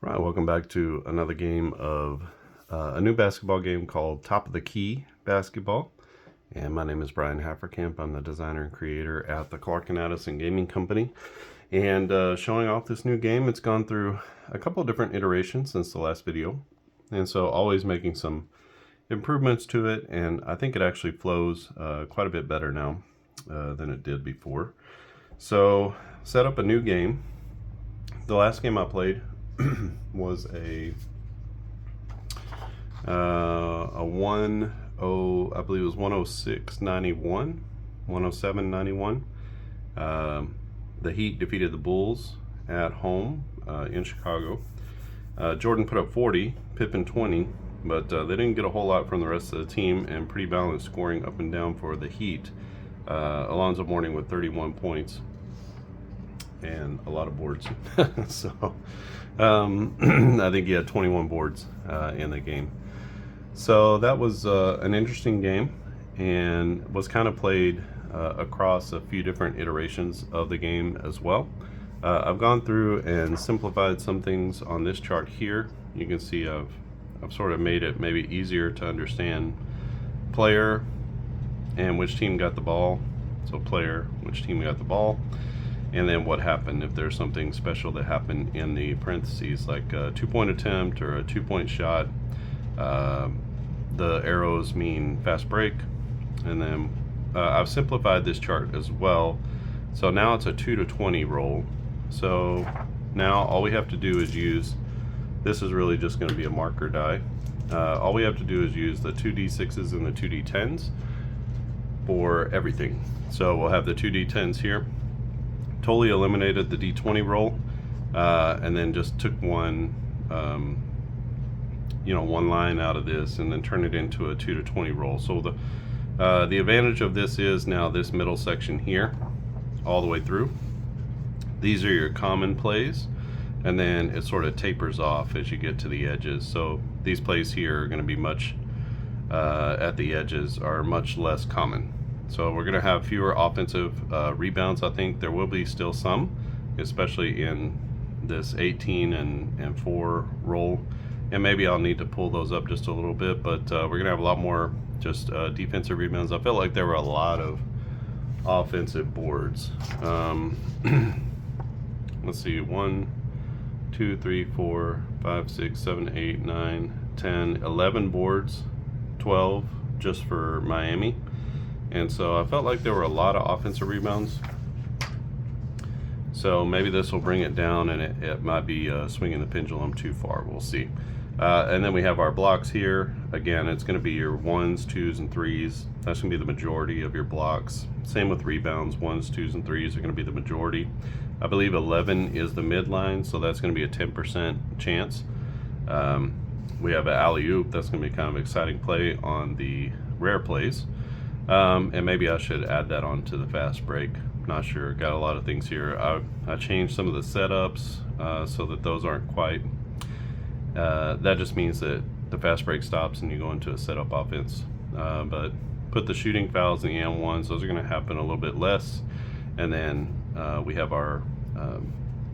Right, welcome back to another game of a new basketball game called Top of the Key Basketball. And my name is Brian Hafferkamp. I'm the designer and creator at the Clark & Addison Gaming Company. And showing off this new game, it's gone through a couple of different iterations since the last video. And so always making some improvements to it. And I think it actually flows quite a bit better now than it did before. So set up a new game. The last game I played was a 1-0, I believe it was 106-91, 107-91. The Heat defeated the Bulls at home in Chicago. Jordan put up 40, Pippen 20, but they didn't get a whole lot from the rest of the team, and pretty balanced scoring up and down for the Heat. Alonzo Mourning with 31 points and a lot of boards. So I think he had 21 boards in the game. So that was an interesting game, and was kind of played across a few different iterations of the game as well. I've gone through and simplified some things on this chart here. You can see I've sort of made it maybe easier to understand player and which team got the ball. So player, which team got the ball, and then what happened if there's something special that happened in the parentheses, like a 2-point attempt or a 2-point shot. The arrows mean fast break. And then I've simplified this chart as well. So now it's a 2-20 roll. So now all we have to do is use, this is really just going to be a marker die. All we have to do is use the 2d6s and the 2d10s for everything. So we'll have the 2d10s here. Totally eliminated the d20 roll, and then just took one one line out of this and then turn it into a 2-20 roll. So the advantage of this is now this middle section here all the way through, these are your common plays, and then it sort of tapers off as you get to the edges. So these plays here are going to be much at the edges are much less common. So we're going to have fewer offensive rebounds. I think there will be still some, especially in this 18 and 4 roll. And maybe I'll need to pull those up just a little bit, but we're going to have a lot more just defensive rebounds. I felt like there were a lot of offensive boards. Let's see, 1, 2, 3, 4, 5, 6, 7, 8, 9, 10, 11 boards, 12 just for Miami. And so I felt like there were a lot of offensive rebounds. So maybe this will bring it down, and it might be swinging the pendulum too far. We'll see. And then we have our blocks here. Again, it's going to be your 1s, 2s, and 3s. That's going to be the majority of your blocks. Same with rebounds. 1s, 2s, and 3s are going to be the majority. I believe 11 is the midline, so that's going to be a 10% chance. We have an alley-oop. That's going to be kind of an exciting play on the rare plays. And maybe I should add that on to the fast break. Not sure. Got a lot of things here. I changed some of the setups so that those aren't quite. That just means that the fast break stops and you go into a setup offense. But put the shooting fouls in the M1s. Those are going to happen a little bit less. And then we have our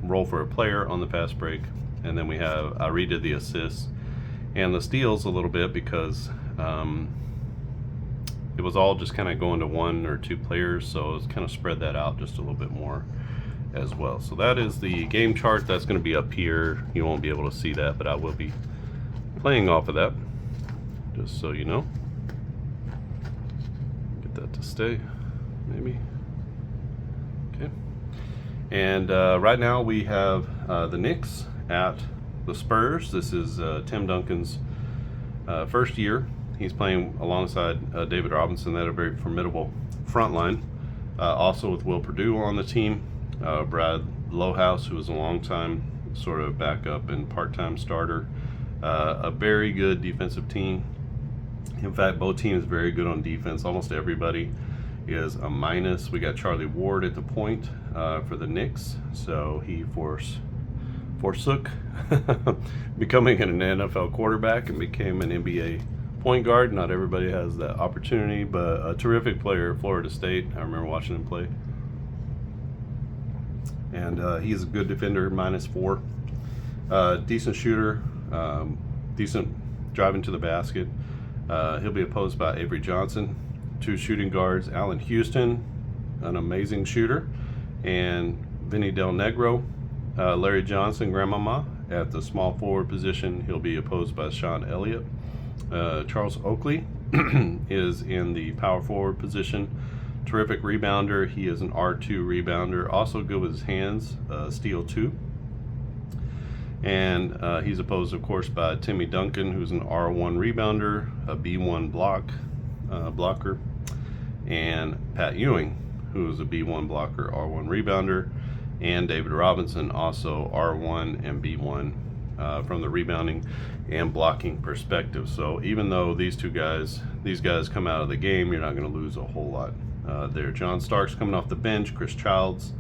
roll for a player on the fast break. And then I redid the assists and the steals a little bit because it was all just kind of going to 1 or 2 players, so it's kind of spread that out just a little bit more as well. So that is the game chart. That's going to be up here. You won't be able to see that, but I will be playing off of that, just so you know. Get that to stay, maybe. Okay. And right now we have the Knicks at the Spurs. This is Tim Duncan's first year. He's playing alongside David Robinson. They had a very formidable front line. Also with Will Perdue on the team. Brad Lohaus, who was a long-time sort of backup and part-time starter. A very good defensive team. In fact, both teams very good on defense. Almost everybody is a minus. We got Charlie Ward at the point for the Knicks. So he forsook becoming an NFL quarterback and became an NBA point guard. Not everybody has that opportunity, but a terrific player at Florida State. I remember watching him play. And he's a good defender, -4. Decent shooter, decent driving to the basket. He'll be opposed by Avery Johnson. 2 shooting guards, Allen Houston, an amazing shooter, and Vinny Del Negro. Larry Johnson, Grandmama, at the small forward position. He'll be opposed by Sean Elliott. Charles Oakley is in the power forward position. Terrific rebounder. He is an R2 rebounder. Also good with his hands, steal 2. And he's opposed, of course, by Timmy Duncan, who's an R1 rebounder, a B1 blocker, and Pat Ewing, who's a B1 blocker, R1 rebounder, and David Robinson, also R1 and B1 from the rebounding and blocking perspective. So even though these guys come out of the game, you're not going to lose a whole lot there. John Starks coming off the bench, Chris Childs,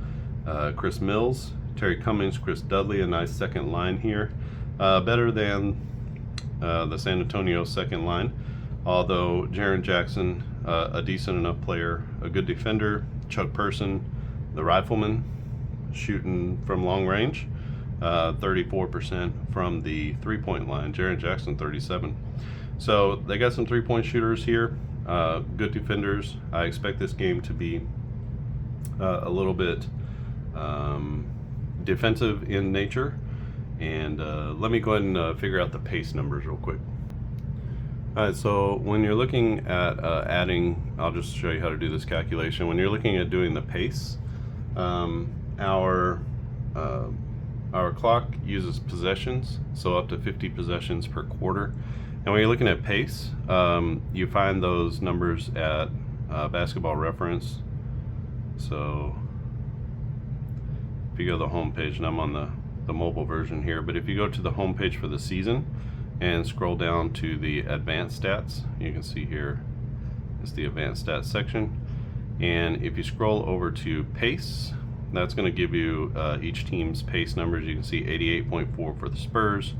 Chris Mills, Terry Cummings, Chris Dudley, a nice second line here. Better than the San Antonio second line, although Jaren Jackson, a decent enough player, a good defender. Chuck Person, the rifleman, shooting from long range, 34% from the three-point line. Jaren Jackson, 37%. So they got some three-point shooters here, good defenders. I expect this game to be a little bit defensive in nature. And let me go ahead and figure out the pace numbers real quick. All right, so when you're looking at adding, I'll just show you how to do this calculation. When you're looking at doing the pace, our clock uses possessions, so up to 50 possessions per quarter. And when you're looking at pace, you find those numbers at Basketball Reference. So if you go to the home page, and I'm on the mobile version here, but if you go to the home page for the season and scroll down to the advanced stats, you can see here is the advanced stats section. And if you scroll over to pace, that's going to give you each team's pace numbers. You can see 88.4 for the Spurs,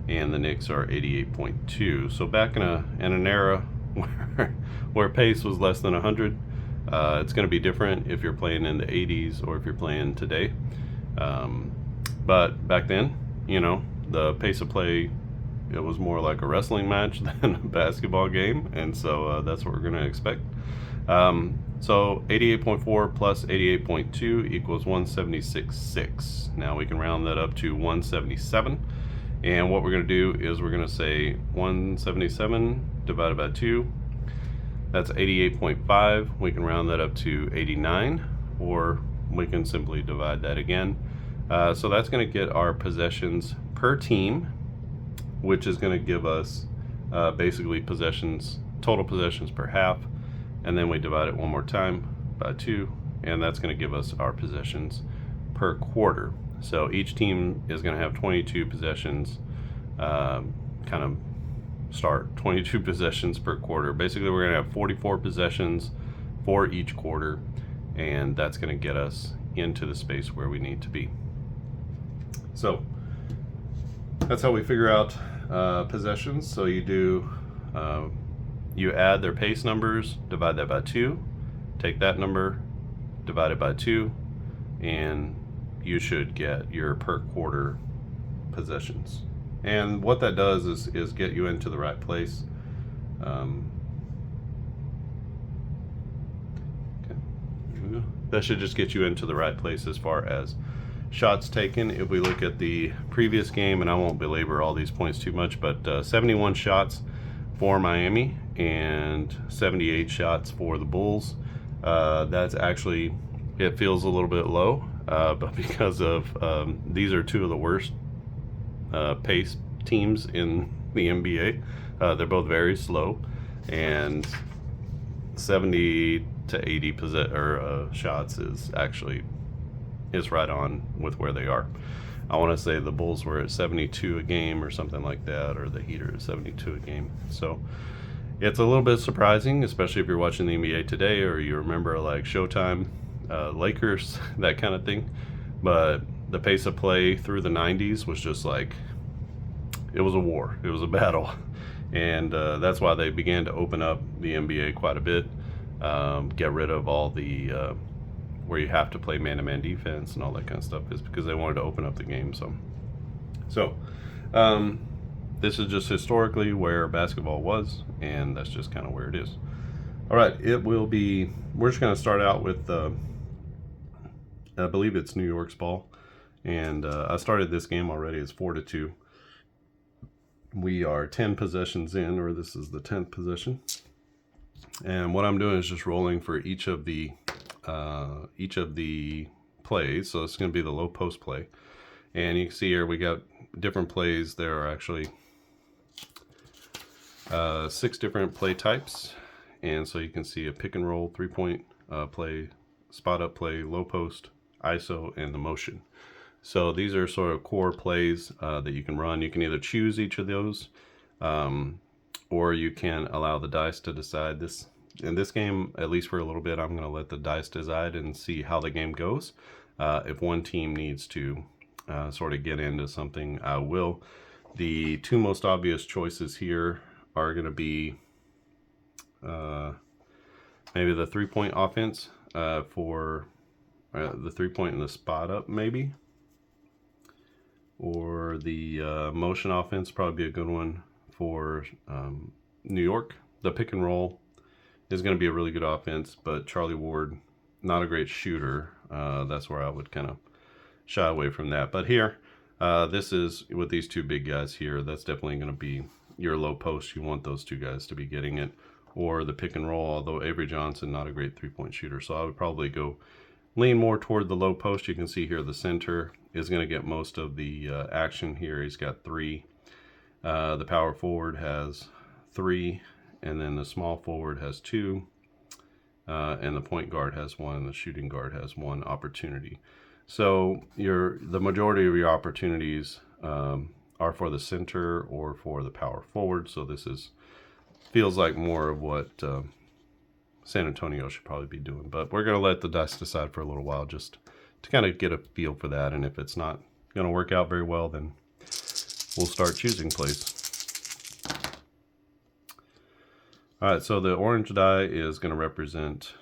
and the Knicks are 88.2. So back in an era where pace was less than 100, it's going to be different if you're playing in the 80s or if you're playing today. But back then, you know, the pace of play, it was more like a wrestling match than a basketball game, and so that's what we're going to expect. So 88.4 plus 88.2 equals 176.6. Now we can round that up to 177. And what we're going to do is we're going to say 177 divided by 2. That's 88.5. We can round that up to 89, or we can simply divide that again. So that's going to get our possessions per team, which is going to give us basically total possessions per half. And then we divide it one more time by 2, and that's going to give us our possessions per quarter. So each team is going to have 22 possessions, kind of start 22 possessions per quarter. Basically, we're going to have 44 possessions for each quarter, and that's going to get us into the space where we need to be. So that's how we figure out possessions. So you do you add their pace numbers, divide that by 2, take that number, divide it by 2, and you should get your per quarter possessions. And what that does is get you into the right place. Okay. That should just get you into the right place as far as shots taken. If we look at the previous game, and I won't belabor all these points too much, but 71 shots for Miami and 78 shots for the Bulls. That's actually, it feels a little bit low, but because of these are two of the worst pace teams in the NBA. They're both very slow, and 70 to 80 shots is right on with where they are. I want to say the Bulls were at 72 a game or something like that, or the Heat are at 72 a game. So it's a little bit surprising, especially if you're watching the NBA today or you remember like Showtime, Lakers, that kind of thing. But the pace of play through the 90s was just like, it was a war. It was a battle. And that's why they began to open up the NBA quite a bit, get rid of all the where you have to play man-to-man defense and all that kind of stuff, is because they wanted to open up the game. So So, this is just historically where basketball was, and that's just kind of where it is. All right, we're just going to start out with, I believe it's New York's ball. And I started this game already. It's 4-2. We are 10 possessions in, or this is the 10th possession. And what I'm doing is just rolling for each of the plays. So it's going to be the low post play. And you can see here we got different plays. There are actually 6 different play types. And so you can see a pick and roll, 3-point play, spot up play, low post, ISO, and the motion. So these are sort of core plays that you can run. You can either choose each of those, or you can allow the dice to decide. This in this game, at least for a little bit, I'm going to let the dice decide and see how the game goes. If one team needs to sort of get into something, I will. The 2 most obvious choices here are going to be maybe the 3-point offense for the 3-point and the spot up, maybe. Or the motion offense, probably be a good one for New York. The pick and roll is going to be a really good offense, but Charlie Ward, not a great shooter. That's where I would kind of shy away from that. But here, this is with these 2 big guys here. That's definitely going to be your low post. You want those 2 guys to be getting it. Or the pick and roll, although Avery Johnson, not a great 3-point shooter. So I would probably lean more toward the low post. You can see here the center is going to get most of the action here. He's got 3. The power forward has 3, and then the small forward has 2, and the point guard has 1, and the shooting guard has 1 opportunity. So the majority of your opportunities are for the center or for the power forward. So this feels like more of what San Antonio should probably be doing. But we're going to let the dice decide for a little while just to kind of get a feel for that. And if it's not going to work out very well, then we'll start choosing plays. All right, so the orange die is going to represent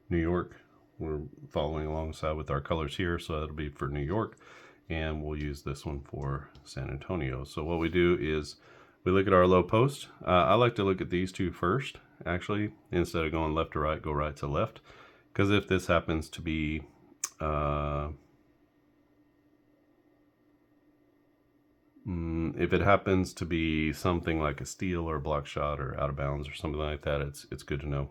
New York. We're following alongside with our colors here, so that'll be for New York. And we'll use this one for San Antonio. So what we do is we look at our low post. I like to look at these 2 first, actually, instead of going left to right, go right to left. Because if this happens to be if it happens to be something like a steal or a block shot or out of bounds or something like that, it's good to know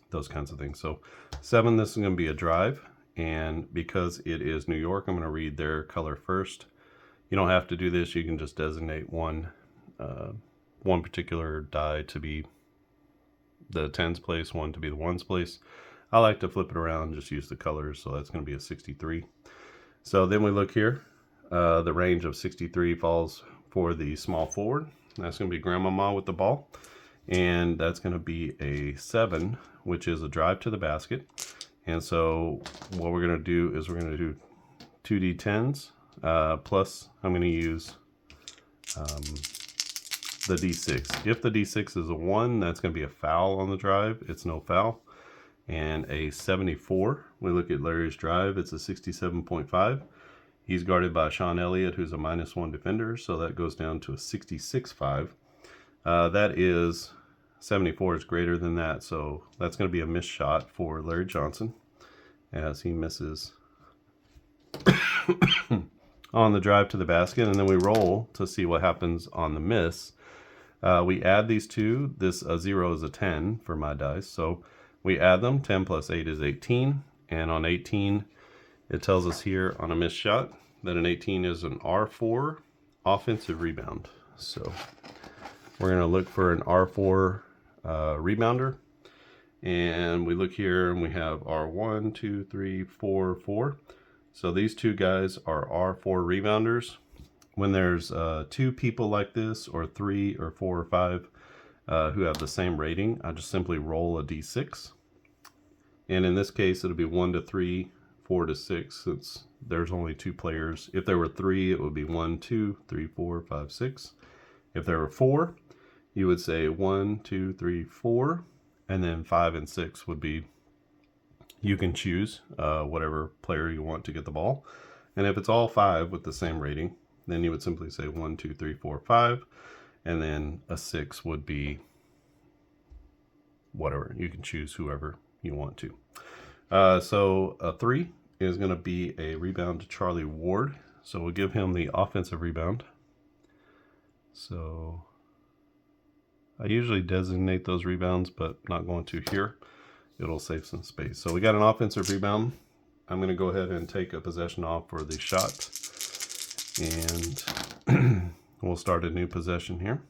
those kinds of things. So 7, this is going to be a drive. And because it is New York, I'm going to read their color first. You don't have to do this. You can just designate one particular die to be the 10's place, 1 to be the 1's place. I like to flip it around and just use the colors. So that's going to be a 63. So then we look here. The range of 63 falls for the small forward. That's going to be Grandmama with the ball. And that's going to be a 7, which is a drive to the basket. And so what we're going to do is we're going to do 2 D10s, plus I'm going to use the D6. If the D6 is a 1, that's going to be a foul on the drive. It's no foul. And a 74, we look at Larry's drive, it's a 67.5. He's guarded by Sean Elliott, who's a -1 defender, so that goes down to a 66.5. That is 74 is greater than that, so that's going to be a missed shot for Larry Johnson as he misses on the drive to the basket, and then we roll to see what happens on the miss. We add these 2. This 0 is a 10 for my dice, so we add them. 10 plus 8 is 18, and on 18, it tells us here on a missed shot that an 18 is an R4 offensive rebound. So we're going to look for an R4 rebounder. And we look here and we have R1, 2, 3, 4, 4. So these 2 guys are R4 rebounders. When there's 2 people like this, or 3 or 4 or 5 who have the same rating, I just simply roll a D6. And in this case, it'll be 1 to 3, 4 to 6, since there's only 2 players. If there were 3, it would be 1, 2, 3, 4, 5, 6. If there were 4, you would say 1, 2, 3, 4, and then 5 and 6 would be, you can choose whatever player you want to get the ball. And if it's all 5 with the same rating, then you would simply say 1, 2, 3, 4, 5. And then a 6 would be whatever. You can choose whoever you want to. So a 3 is going to be a rebound to Charlie Ward. So we'll give him the offensive rebound. So I usually designate those rebounds, but not going to here. It'll save some space. So we got an offensive rebound. I'm going to go ahead and take a possession off for the shot. And we'll start a new possession here.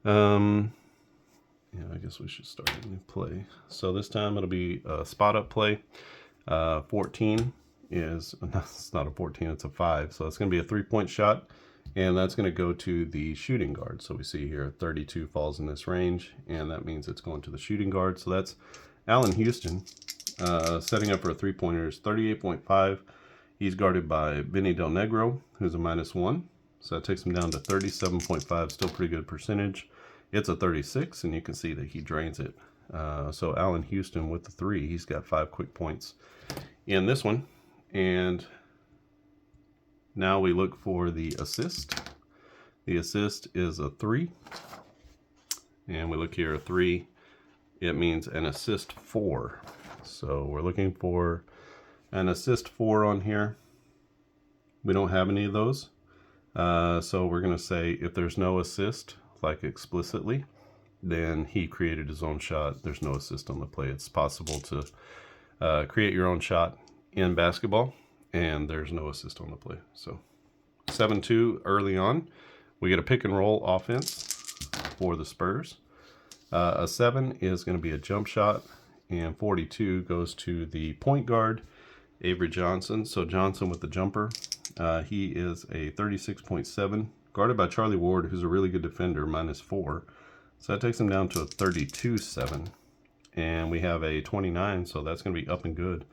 Yeah, I guess we should start a new play. So this time it'll be a spot up play. 14 is, it's not a 14, it's a 5. So it's going to be a 3-point shot. And that's going to go to the shooting guard. So we see here 32 falls in this range. And that means it's going to the shooting guard. So that's Allen Houston setting up for a 3-pointer is 38.5. He's guarded by Vinny Del Negro, who's a -1. So that takes him down to 37.5. Still pretty good percentage. It's a 36, and you can see that he drains it. So Allen Houston with the 3, he's got 5 quick points in this one. And now we look for the assist. The assist is a 3. And we look here, a 3, it means an assist 4. So we're looking for an assist 4 on here. We don't have any of those. So we're going to say if there's no assist, like explicitly, then he created his own shot. There's no assist on the play. It's possible to create your own shot in basketball, and there's no assist on the play. So 7-2 early on. We get a pick and roll offense for the Spurs. A 7 is going to be a jump shot, and 42 goes to the point guard, Avery Johnson. So Johnson with the jumper. He is a 36.7, guarded by Charlie Ward, who's a really good defender, -4. So that takes him down to a 32.7. And we have a 29, so that's going to be up and good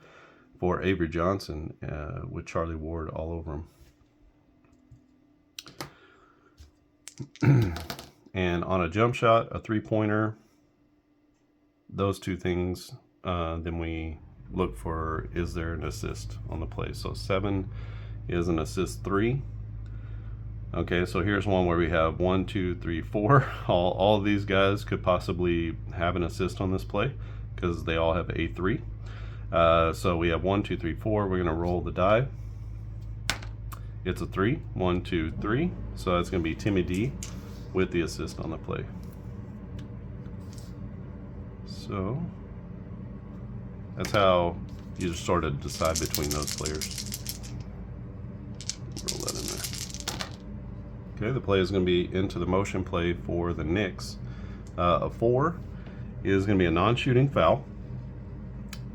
for Avery Johnson with Charlie Ward all over him. And on a jump shot, a 3-pointer, those two things, then we look for, is there an assist on the play? So 7 is an assist 3. Okay, so here's one where we have 1, 2, 3, 4. All of these guys could possibly have an assist on this play because they all have a 3. So we have 1, 2, 3, 4. We're going to roll the die. It's a 3. 1, 2, 3. So that's going to be Timmy D with the assist on the play. So that's how you just sort of decide between those players. Roll that in there. Okay, the play is going to be into the motion play for the Knicks. A 4 is going to be a non-shooting foul.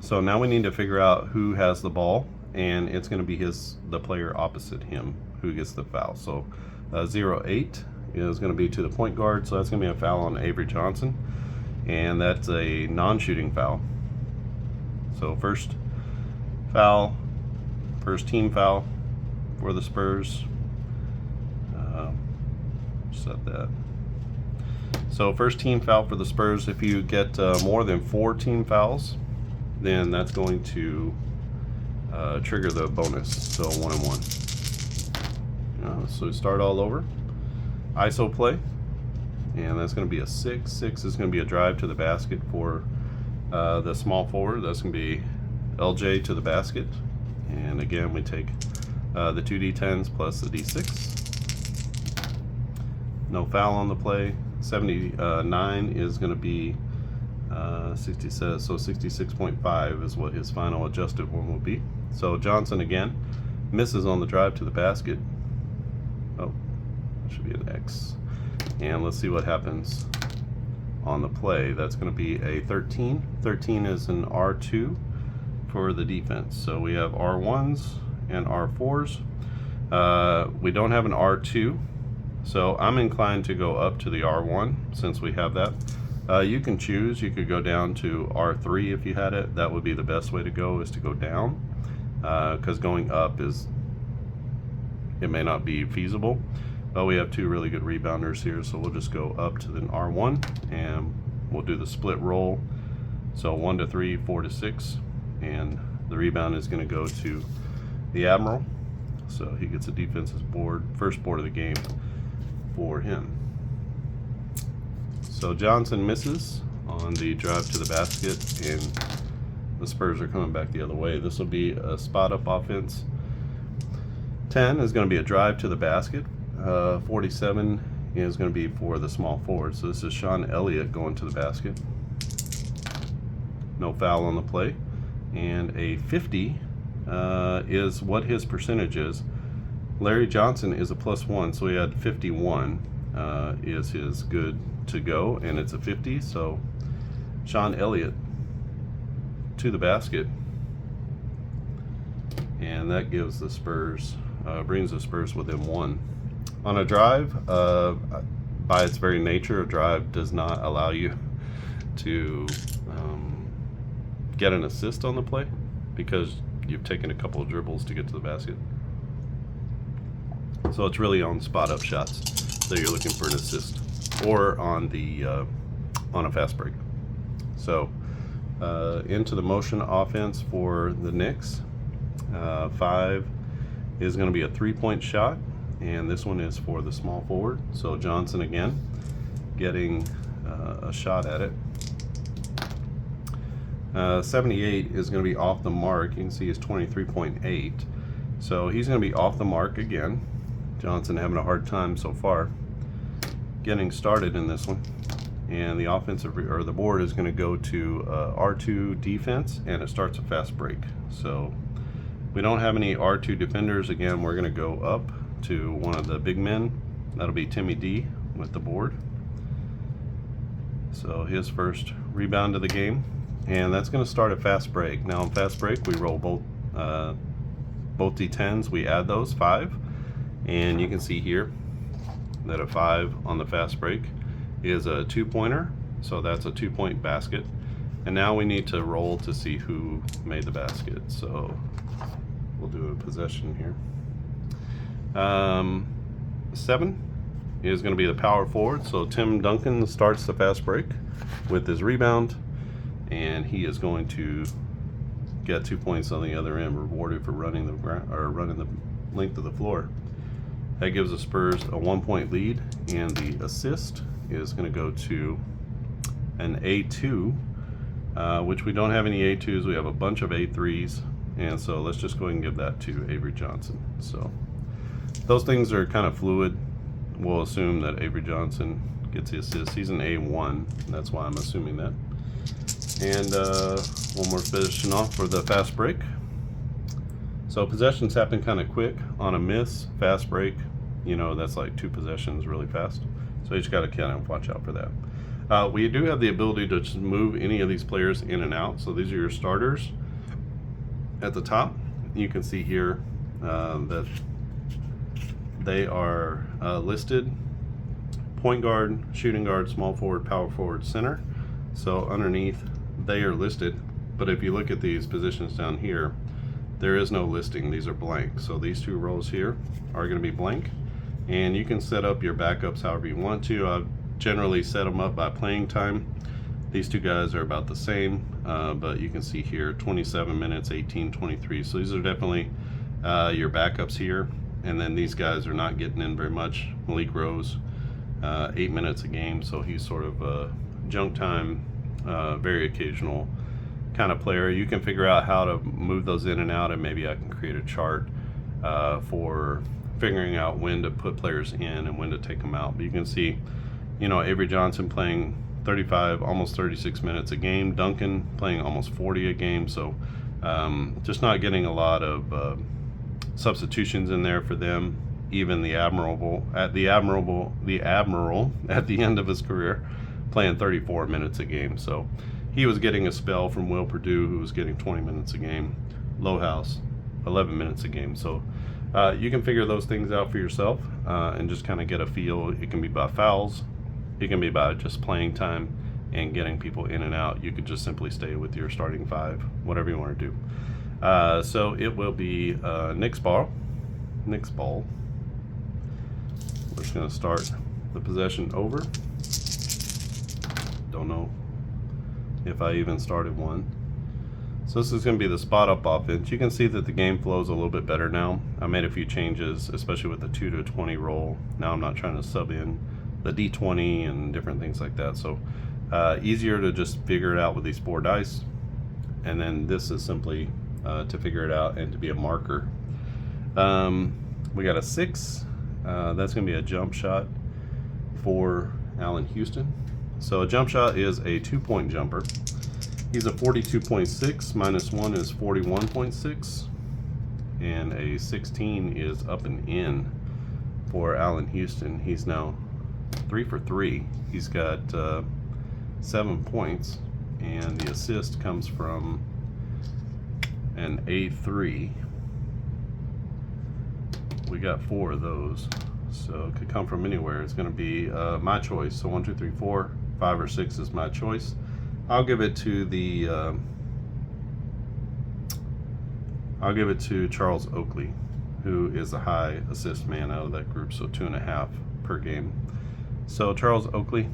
So now we need to figure out who has the ball, and it's going to be the player opposite him who gets the foul. So 0-8 is going to be to the point guard, so that's going to be a foul on Avery Johnson, and that's a non-shooting foul. So first foul, first team foul for the Spurs. Set that. So first team foul for the Spurs. If you get more than 4 team fouls, then that's going to trigger the bonus. So 1 and 1. So start all over. ISO play, and that's going to be a 6. 6 is going to be a drive to the basket for the small forward. That's going to be LJ to the basket, and again we take the 2 D10s plus the D6. No foul on the play. 79 is going to be 60 says, so 66.5 is what his final adjusted one will be. So Johnson again misses on the drive to the basket. Oh, that should be an X. And let's see what happens on the play. That's going to be a 13. 13 is an R2 for the defense. So we have R1s and R4s. We don't have an R2. So I'm inclined to go up to the R1 since we have that. You can choose. You could go down to R3 if you had it. That would be the best way to go, is to go down, because going up it may not be feasible. But we have 2 really good rebounders here, so we'll just go up to the R1 and we'll do the split roll. So 1 to 3, 4 to 6, and the rebound is going to go to the Admiral. So he gets a defensive board, first board of the game for him. So Johnson misses on the drive to the basket, and the Spurs are coming back the other way. This will be a spot up offense. 10 is going to be a drive to the basket. 47 is going to be for the small forward. So this is Sean Elliott going to the basket. No foul on the play. And a 50 is what his percentage is. Larry Johnson is a +1, so he had 51 is his good to go, and it's a 50. So Sean Elliott to the basket, and that gives the Spurs, brings the Spurs within 1. On a drive, by its very nature, a drive does not allow you to get an assist on the play because you've taken a couple of dribbles to get to the basket. So it's really on spot up shots that you're looking for an assist, or on the on a fast break. So into the motion offense for the Knicks. 5 is going to be a 3-point shot, and this one is for the small forward. So Johnson again getting a shot at it. 78 is going to be off the mark. You can see it's 23.8. So he's going to be off the mark again. Johnson having a hard time so far getting started in this one. And the offensive, or the board, is going to go to R2 defense, and it starts a fast break. So we don't have any R2 defenders. Again, we're going to go up to one of the big men. That'll be Timmy D with the board. So his first rebound of the game, and that's going to start a fast break. Now in fast break, we roll both D10s. We add those 5, and you can see here that a 5 on the fast break is a 2-pointer, so that's a 2-point basket. And now we need to roll to see who made the basket. So we'll do a possession here. 7 is going to be the power forward. So Tim Duncan starts the fast break with his rebound, and he is going to get 2 points on the other end, rewarded for running the running the length of the floor. That gives the Spurs a 1-point lead, and the assist is going to go to an A2, which we don't have any A2s. We have a bunch of A3s, and so let's just go ahead and give that to Avery Johnson. So those things are kind of fluid. We'll assume that Avery Johnson gets the assist. He's an A1, and that's why I'm assuming that. And one more possession off for the fast break. So possessions happen kind of quick. On a miss, fast break, you know, that's like 2 possessions really fast. So you just got to kind of watch out for that. We do have the ability to just move any of these players in and out. So these are your starters. At the top, you can see here that they are listed: point guard, shooting guard, small forward, power forward, center. So underneath, they are listed. But if you look at these positions down here, there is no listing. These are blank. So these 2 rows here are going to be blank. And you can set up your backups however you want to. I've generally set them up by playing time. These 2 guys are about the same, but you can see here 27 minutes, 18, 23. So these are definitely your backups here. And then these guys are not getting in very much. Malik Rose, 8 minutes a game, so he's sort of a junk time, very occasional kind of player. You can figure out how to move those in and out, and maybe I can create a chart for figuring out when to put players in and when to take them out. But you can see, you know, Avery Johnson playing 35, almost 36 minutes a game. Duncan playing almost 40 a game. So just not getting a lot of substitutions in there for them. Even the Admiral at the end of his career, playing 34 minutes a game. So he was getting a spell from Will Perdue, who was getting 20 minutes a game. Lowhouse, 11 minutes a game. So you can figure those things out for yourself and just kind of get a feel. It can be by fouls. It can be by just playing time and getting people in and out. You could just simply stay with your starting 5, whatever you want to do. So it will be Knicks ball. We're just going to start the possession over. Don't know if I even started one. So this is going to be the spot up offense. You can see that the game flows a little bit better now. I made a few changes, especially with the 2 to 20 roll. Now I'm not trying to sub in the D20 and different things like that. So easier to just figure it out with these 4 dice. And then this is simply to figure it out and to be a marker. We got a 6. That's going to be a jump shot for Allen Houston. So a jump shot is a 2-point jumper. He's a 42.6, minus 1 is 41.6, and a 16 is up and in for Allen Houston. He's now 3 for 3. He's got 7 points, and the assist comes from an A3. We got 4 of those, so it could come from anywhere. It's going to be my choice. So 1, 2, 3, 4, 5, or 6 is my choice. I'll give it to the Charles Oakley, who is a high assist man out of that group, so 2.5 per game. So Charles Oakley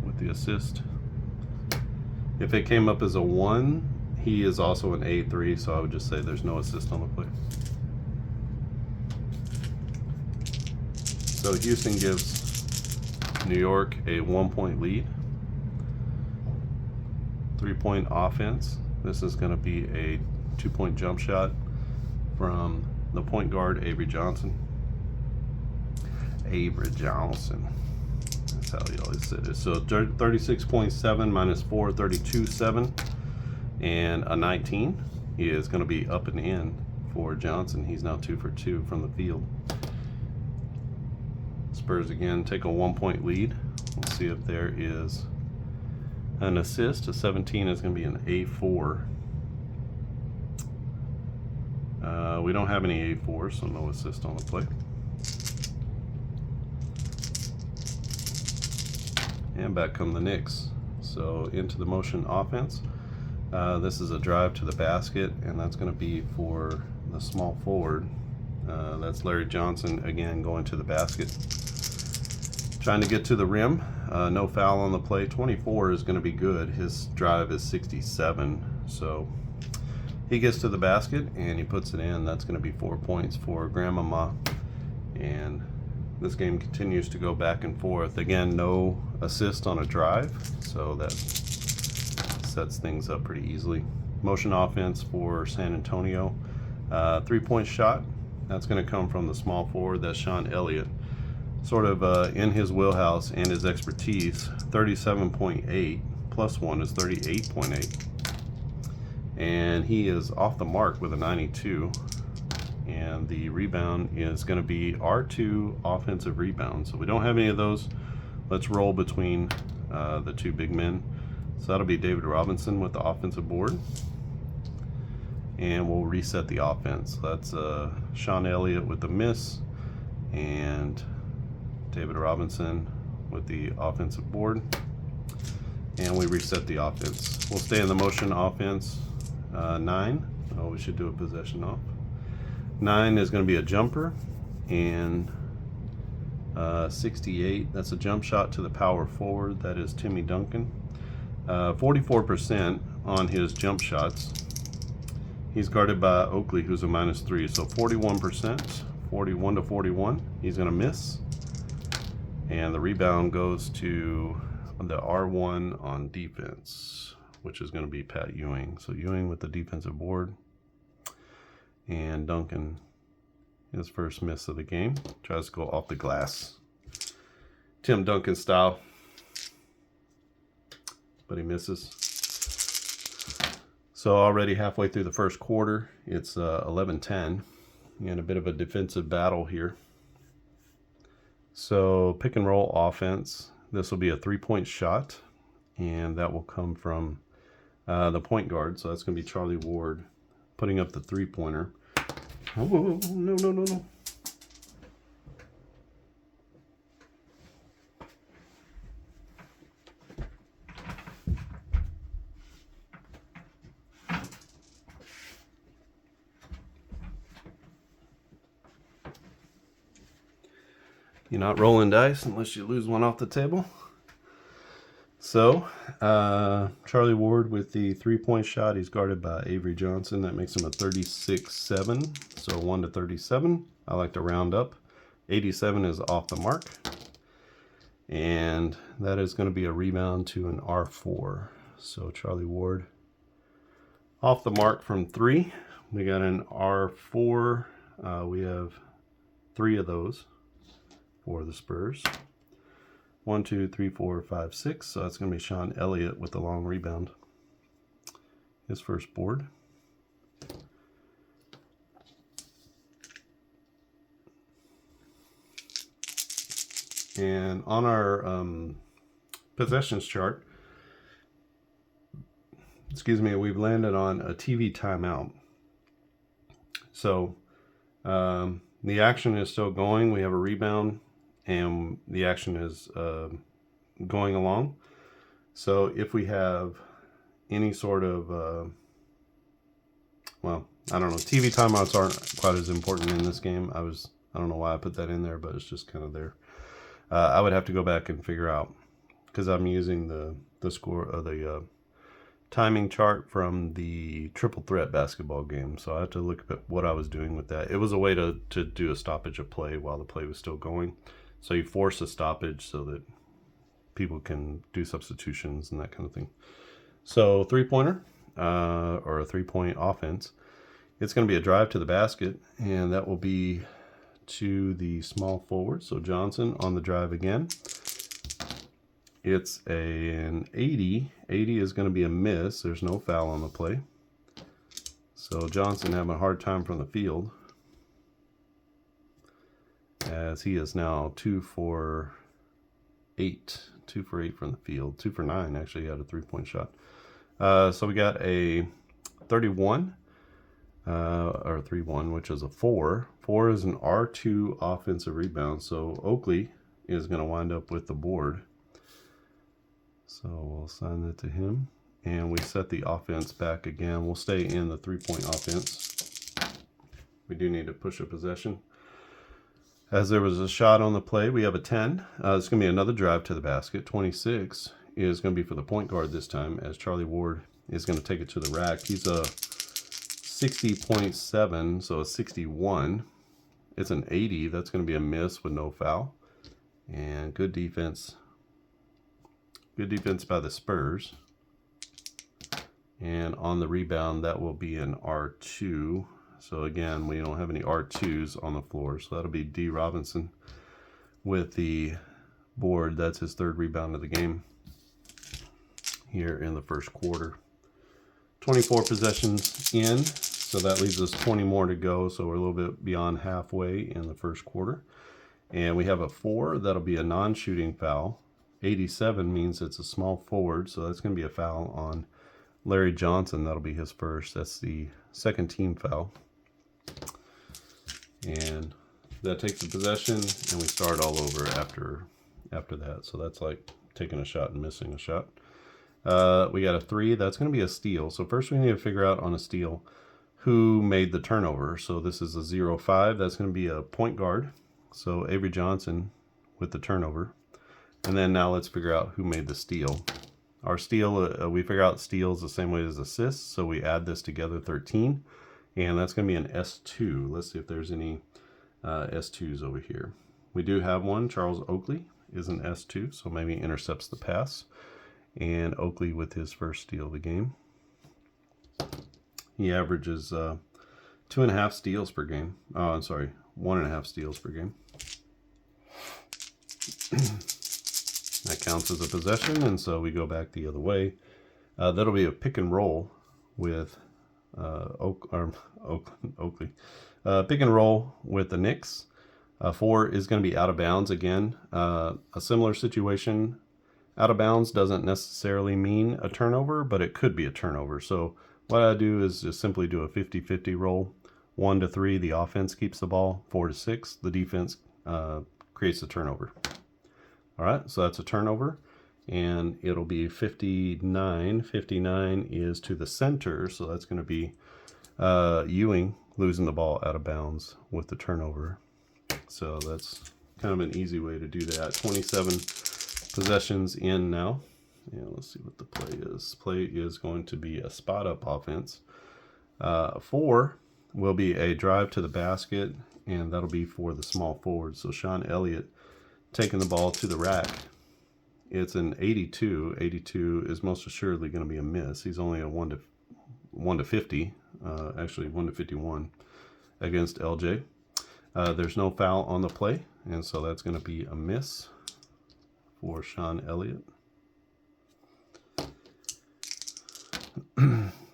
with the assist. If it came up as a 1, he is also an A3, so I would just say there's no assist on the play. So Houston gives New York a 1-point lead. 3-point offense. This is going to be a 2-point jump shot from the point guard Avery Johnson. Avery Johnson. That's how he always said it. So 36.7 minus 4, 32.7, and a 19. He is going to be up and in for Johnson. He's now 2 for 2 from the field. Spurs again take a 1-point lead. We'll see if there is an assist. A 17 is going to be an A4. We don't have any A4s, so no assist on the play. And back come the Knicks. So into the motion offense. This is a drive to the basket, and that's going to be for the small forward. That's Larry Johnson again going to the basket. Trying to get to the rim. No foul on the play. 24 is going to be good. His drive is 67. So he gets to the basket and he puts it in. That's going to be 4 points for Grandmama. And this game continues to go back and forth. Again, no assist on a drive. So that sets things up pretty easily. Motion offense for San Antonio. 3-point shot. That's going to come from the small forward. That's Sean Elliott. Sort of in his wheelhouse and his expertise. 37.8 plus 1 is 38.8, and he is off the mark with a 92. And the rebound is going to be R2 offensive rebound. So we don't have any of those. Let's roll between the 2 big men. So that'll be David Robinson with the offensive board, and we'll reset the offense. That's Sean Elliott with the miss, and David Robinson with the offensive board, and we reset the offense. We'll stay in the motion offense. 9. Oh, we should do a possession off. 9 is going to be a jumper, and 68, that's a jump shot to the power forward. That is Timmy Duncan. 44% on his jump shots. He's guarded by Oakley, who's a -3, so 41%, 41 to 41. He's going to miss. And the rebound goes to the R1 on defense, which is going to be Pat Ewing. So Ewing with the defensive board. And Duncan, his first miss of the game. Tries to go off the glass. Tim Duncan style. But he misses. So already halfway through the first quarter, it's 11-10. And a bit of a defensive battle here. So pick and roll offense. This will be a 3-point shot, and that will come from the point guard. So that's going to be Charlie Ward putting up the 3-pointer. Oh, no. You're not rolling dice unless you lose one off the table. So, Charlie Ward with the 3-point shot. He's guarded by Avery Johnson. That makes him a 36-7. So 1 to 37. I like to round up. 87 is off the mark. And that is going to be a rebound to an R4. So Charlie Ward off the mark from 3. We got an R4. We have 3 of those for the Spurs. 1, 2, 3, 4, 5, 6. So that's going to be Sean Elliott with the long rebound. His first board. And on our possessions chart, we've landed on a TV timeout. So the action is still going. We have a rebound, and the action is going along. So if we have any sort of, well, I don't know, TV timeouts aren't quite as important in this game. I don't know why I put that in there, but it's just kind of there. I would have to go back and figure out, because I'm using the score of the timing chart from the triple threat basketball game. So I have to look at what I was doing with that. It was a way to do a stoppage of play while the play was still going. So you force a stoppage so that people can do substitutions and that kind of thing. So 3-pointer, or a 3-point offense. It's going to be a drive to the basket, and that will be to the small forward. So Johnson on the drive again. It's an 80. 80 is going to be a miss. There's no foul on the play. So Johnson having a hard time from the field, as he is now 2 for 8. 2 for 8 from the field. 2 for 9, actually. He had a 3-point shot. So we got a 31. Or 3-1, which is a 4. 4 is an R2 offensive rebound. So Oakley is going to wind up with the board. So we'll assign that to him. And we set the offense back again. We'll stay in the 3-point offense. We do need to push a possession. As there was a shot on the play, we have a 10. It's going to be another drive to the basket. 26 is going to be for the point guard this time, as Charlie Ward is going to take it to the rack. He's a 60.7, so a 61. It's an 80. That's going to be a miss with no foul. And good defense. Good defense by the Spurs. And on the rebound, that will be an R2. So again, we don't have any R2s on the floor. So that'll be D. Robinson with the board. That's his 3rd rebound of the game here in the first quarter. 24 possessions in, so that leaves us 20 more to go. So we're a little bit beyond halfway in the first quarter. And we have a 4. That'll be a non-shooting foul. 87 means it's a small forward, so that's going to be a foul on Larry Johnson. That'll be his first. That's the 2nd team foul. And that takes the possession, and we start all over after that. So that's like taking a shot and missing a shot. We got a 3. That's going to be a steal. So first we need to figure out on a steal who made the turnover. So this is a 0-5. That's going to be a point guard. So Avery Johnson with the turnover. And then now let's figure out who made the steal. Our steal, we figure out steals the same way as assists. So we add this together, 13. And that's going to be an S2. Let's see if there's any S2s over here. We do have one. Charles Oakley is an S2, so maybe intercepts the pass. And Oakley with his first steal of the game. He averages 2.5 steals per game. Oh, I'm sorry, 1.5 steals per game. That counts as a possession, and so we go back the other way. That'll be a pick and roll with Oakley. Pick and roll with the Knicks. 4 is going to be out of bounds again. A similar situation. Out of bounds doesn't necessarily mean a turnover, but it could be a turnover. So what I do is just simply do a 50-50 roll. 1 to 3, the offense keeps the ball. 4 to 6, the defense creates a turnover. All right, so that's a turnover, and it'll be 59. 59 is to the center, so that's going to be Ewing losing the ball out of bounds with the turnover. So that's kind of an easy way to do that. 27 possessions in now. And let's see what the play is. Play is going to be a spot up offense. 4 will be a drive to the basket, and that'll be for the small forward. So Sean Elliott taking the ball to the rack. It's an 82. 82 is most assuredly going to be a miss. He's only a 1 to 50, actually 1 to 51 against LJ. There's no foul on the play, and so that's going to be a miss for Sean Elliott.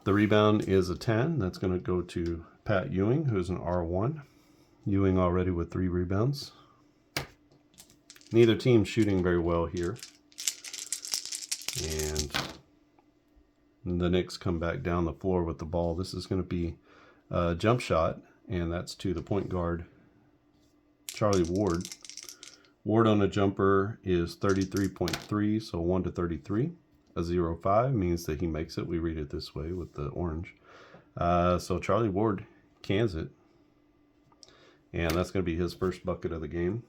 The rebound is a 10. That's going to go to Pat Ewing, who's an R1. Ewing already with 3 rebounds. Neither team shooting very well here. And the Knicks come back down the floor with the ball. This is going to be a jump shot, and that's to the point guard, Charlie Ward. Ward on a jumper is 33.3, so 1 to 33. A 0.5 means that he makes it. We read it this way with the orange. So Charlie Ward cans it. And that's going to be his first bucket of the game.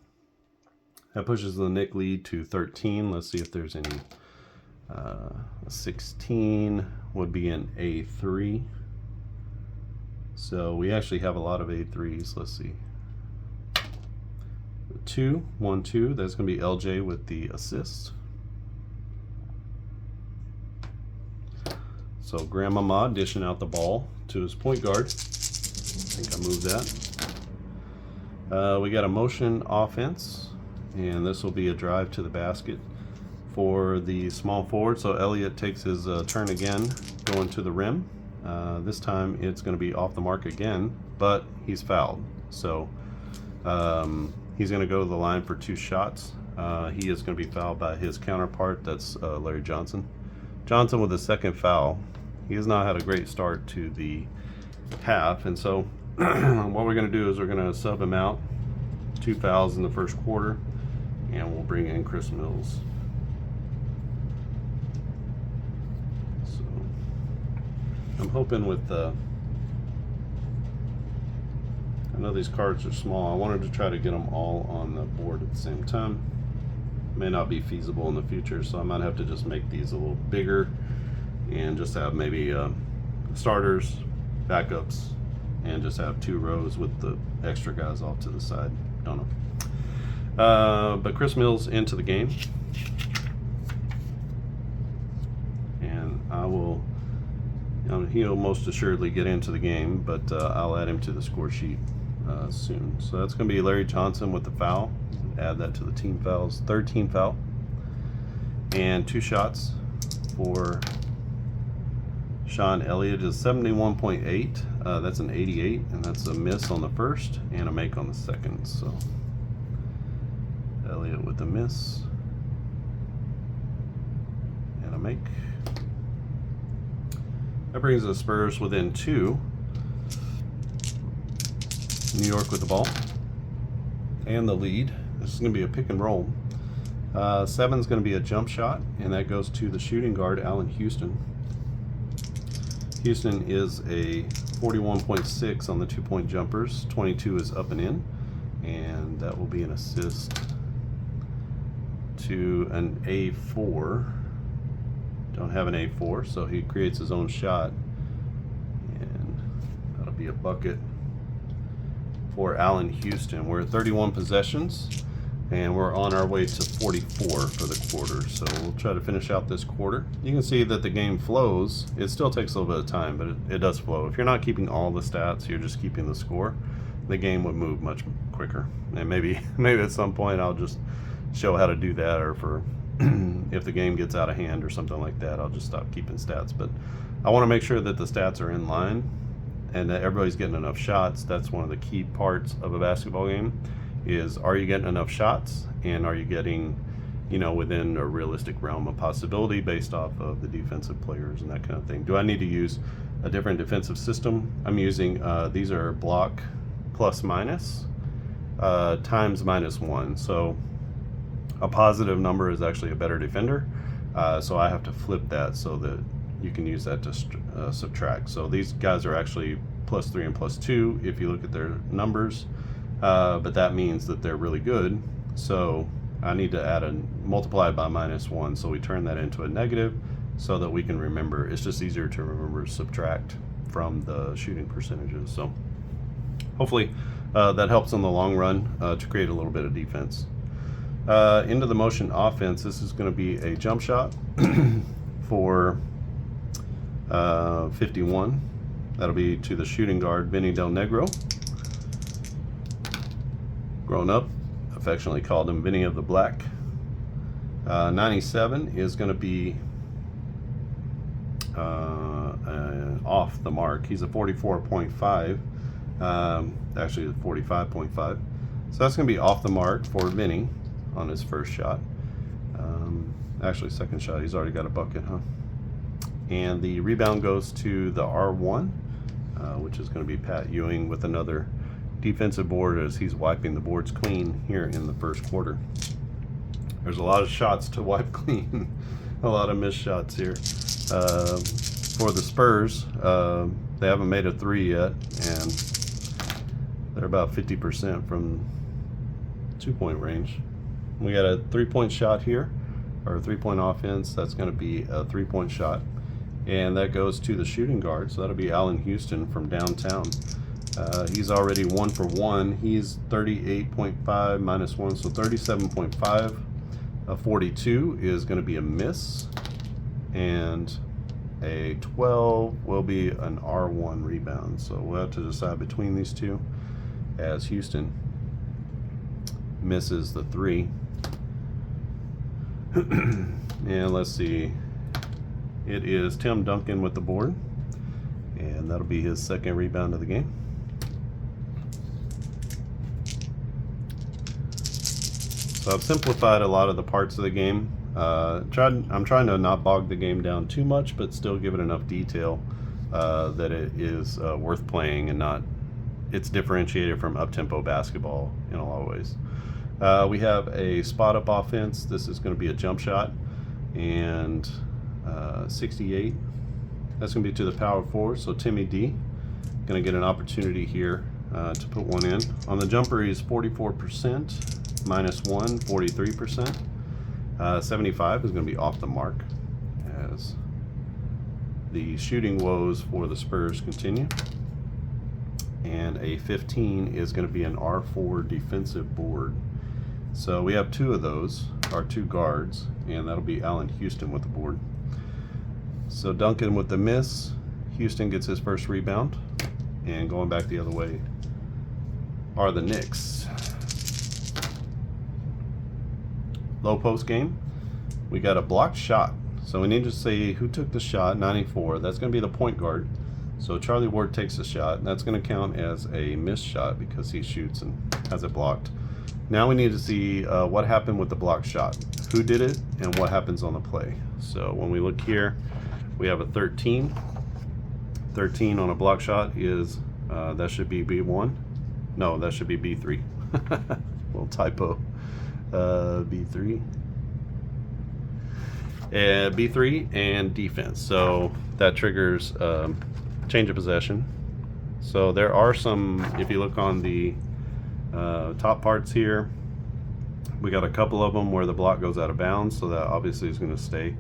That pushes the Knicks lead to 13. Let's see if there's any. 16 would be an A3. So we actually have a lot of A3s. Let's see. 2, 1, 2. That's going to be LJ with the assist. So Grandmama dishing out the ball to his point guard. I think I moved that. We got a motion offense, and this will be a drive to the basket for the small forward. So Elliott takes his turn again, going to the rim. This time it's going to be off the mark again, but he's fouled. So he's going to go to the line for 2 shots. He is going to be fouled by his counterpart. That's Larry Johnson. Johnson with the second foul. He has not had a great start to the half, and so what we're going to do is we're going to sub him out. 2 fouls in the first quarter, and we'll bring in Chris Mills. So I'm hoping with I know these cards are small. I wanted to try to get them all on the board at the same time. May not be feasible in the future, so I might have to just make these a little bigger and just have maybe starters, backups, and just have 2 rows with the extra guys off to the side. Don't know. But Chris Mills into the game, and I will. He'll most assuredly get into the game, but I'll add him to the score sheet soon. So that's going to be Larry Johnson with the foul. Add that to the team fouls. 3rd team foul. And 2 shots for Sean Elliott is 71.8. That's an 88, and that's a miss on the first and a make on the second. So Elliott with the miss and a make. That brings the Spurs within 2. New York with the ball and the lead. This is going to be a pick and roll. 7 is going to be a jump shot, and that goes to the shooting guard, Allen Houston. Houston is a 41.6 on the 2-point jumpers. 22 is up and in, and that will be an assist to an A4. Don't have an A4, so he creates his own shot, and that'll be a bucket for Allen Houston. We're at 31 possessions, and we're on our way to 44 for the quarter. So we'll try to finish out this quarter. You can see that the game flows. It still takes a little bit of time, but it does flow. If you're not keeping all the stats, you're just keeping the score, the game would move much quicker. And maybe at some point I'll just show how to do that, or for if the game gets out of hand or something like that, I'll just stop keeping stats. But I want to make sure that the stats are in line and that everybody's getting enough shots. That's one of the key parts of a basketball game, is are you getting enough shots, and are you getting, within a realistic realm of possibility based off of the defensive players and that kind of thing. Do I need to use a different defensive system? I'm using, these are block plus minus times -1. So a positive number is actually a better defender. So I have to flip that so that you can use that to subtract. So these guys are actually +3 and +2 if you look at their numbers, but that means that they're really good. So I need to add a multiply by -1, so we turn that into a negative so that we can remember. It's just easier to remember to subtract from the shooting percentages. So hopefully that helps in the long run to create a little bit of defense. Into the motion offense, this is going to be a jump shot for 51. That'll be to the shooting guard, Vinny Del Negro. Grown up, affectionately called him Vinny of the Black. 97 is going to be off the mark. He's a 44.5, actually 45.5. So that's going to be off the mark for Vinny on his first shot. Actually, second shot, he's already got a bucket, huh? And the rebound goes to the R1, which is going to be Pat Ewing with another defensive board as he's wiping the boards clean here in the first quarter. There's a lot of shots to wipe clean, a lot of missed shots here. For the Spurs, they haven't made a 3 yet, and they're about 50% from 2-point range. We got a 3-point shot here, or a 3-point offense. That's going to be a 3-point shot, and that goes to the shooting guard. So that'll be Allen Houston from downtown. He's already 1 for 1. He's 38.5 -1, so 37.5. A 42 is going to be a miss, and a 12 will be an R1 rebound. So we'll have to decide between these two as Houston misses the 3. And let's see, it is Tim Duncan with the board, and that'll be his second rebound of the game. So I've simplified a lot of the parts of the game. I'm trying to not bog the game down too much, but still give it enough detail that it is worth playing, and not, it's differentiated from up-tempo basketball in a lot of ways. We have a spot-up offense. This is going to be a jump shot, and 68. That's going to be to the power forward, so Timmy D going to get an opportunity here to put one in. On the jumper, he's 44%, -1, 43%. 75 is going to be off the mark as the shooting woes for the Spurs continue. And a 15 is going to be an R4 defensive board. So we have 2 of those, our 2 guards, and that'll be Allen Houston with the board. So Duncan with the miss. Houston gets his first rebound, and going back the other way are the Knicks. Low post game. We got a blocked shot. So we need to say who took the shot. 94. That's going to be the point guard. So Charlie Ward takes the shot, and that's going to count as a missed shot because he shoots and has it blocked. Now we need to see what happened with the blocked shot. Who did it and what happens on the play. So when we look here, we have a 13. 13 on a block shot is, that should be B1. No, that should be B3. Little typo. B3. B3 and defense. So that triggers change of possession. So there are some, if you look on the top parts here, we got a couple of them where the block goes out of bounds, so that obviously is going to stay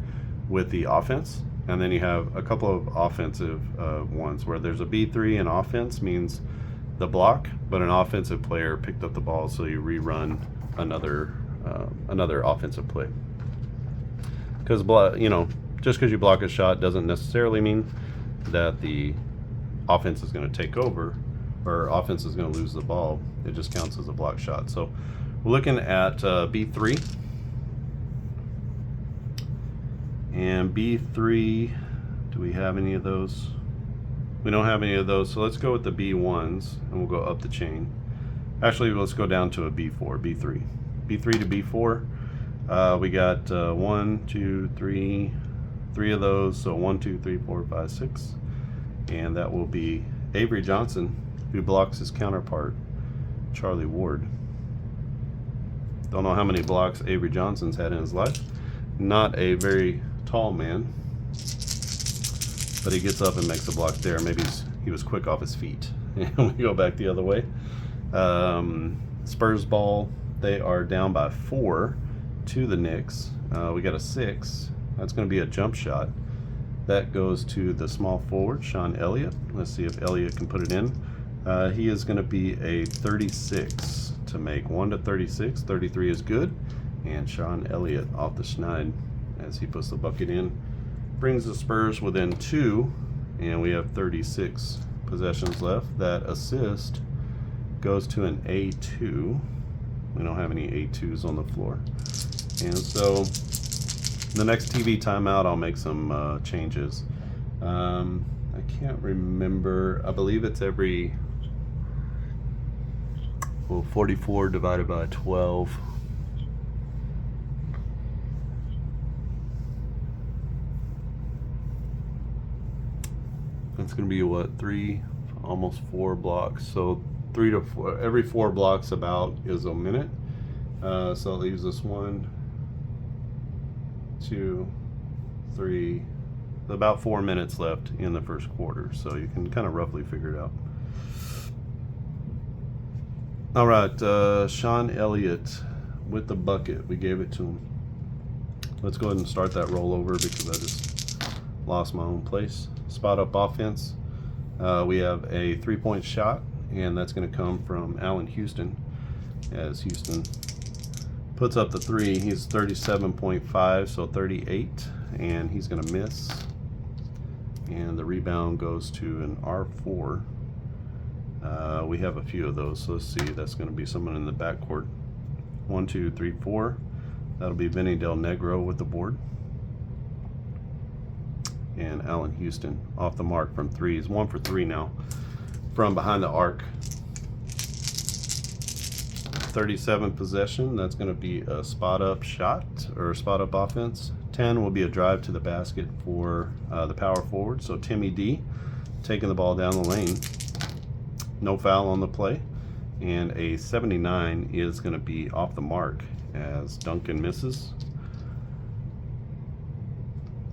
with the offense. And then you have a couple of offensive ones where there's a B3, and offense means the block, but an offensive player picked up the ball, so you rerun another offensive play. Because just because you block a shot doesn't necessarily mean that the offense is going to take over or offense is going to lose the ball. It just counts as a block shot. So we're looking at B3. And B3, do we have any of those? We don't have any of those, so let's go with the B1s, and we'll go up the chain. Actually, let's go down to a B4, B3. B3 to B4. We got 1, 2, 3 of those, so 1, 2, 3, 4, 5, 6. And that will be Avery Johnson, who blocks his counterpart, Charlie Ward. Don't know how many blocks Avery Johnson's had in his life. Not a very tall man, but he gets up and makes a block there. Maybe he was quick off his feet. And we go back the other way. Spurs ball, they are down by 4, to the Knicks. We got a 6. That's going to be a jump shot. That goes to the small forward, Sean Elliott. Let's see if Elliott can put it in. He is going to be a 36 to make. 1 to 36. 33 is good. And Sean Elliott off the schneid as he puts the bucket in. Brings the Spurs within 2. And we have 36 possessions left. That assist goes to an A2. We don't have any A2s on the floor. And so the next TV timeout, I'll make some changes. I can't remember. I believe it's every 44 divided by 12. That's going to be what, 3, almost 4 blocks. So 3 to 4, every 4 blocks about is a minute. So it leaves us 1, 2, 3, about 4 minutes left in the first quarter. So you can kind of roughly figure it out. All right, Sean Elliott with the bucket. We gave it to him. Let's go ahead and start that rollover because I just lost my own place. Spot up offense. We have a 3-point shot, and that's going to come from Allen Houston. As Houston puts up the 3, he's 37.5, so 38, and he's going to miss. And the rebound goes to an R4. We have a few of those, so let's see. That's going to be someone in the backcourt. 1, 2, 3, 4. That'll be Vinny Del Negro with the board. And Allen Houston off the mark from 3. He's 1 for 3 now from behind the arc. 37 possession. That's going to be a spot up shot or spot up offense. 10 will be a drive to the basket for the power forward. So Timmy D taking the ball down the lane. No foul on the play. And a 79 is going to be off the mark as Duncan misses.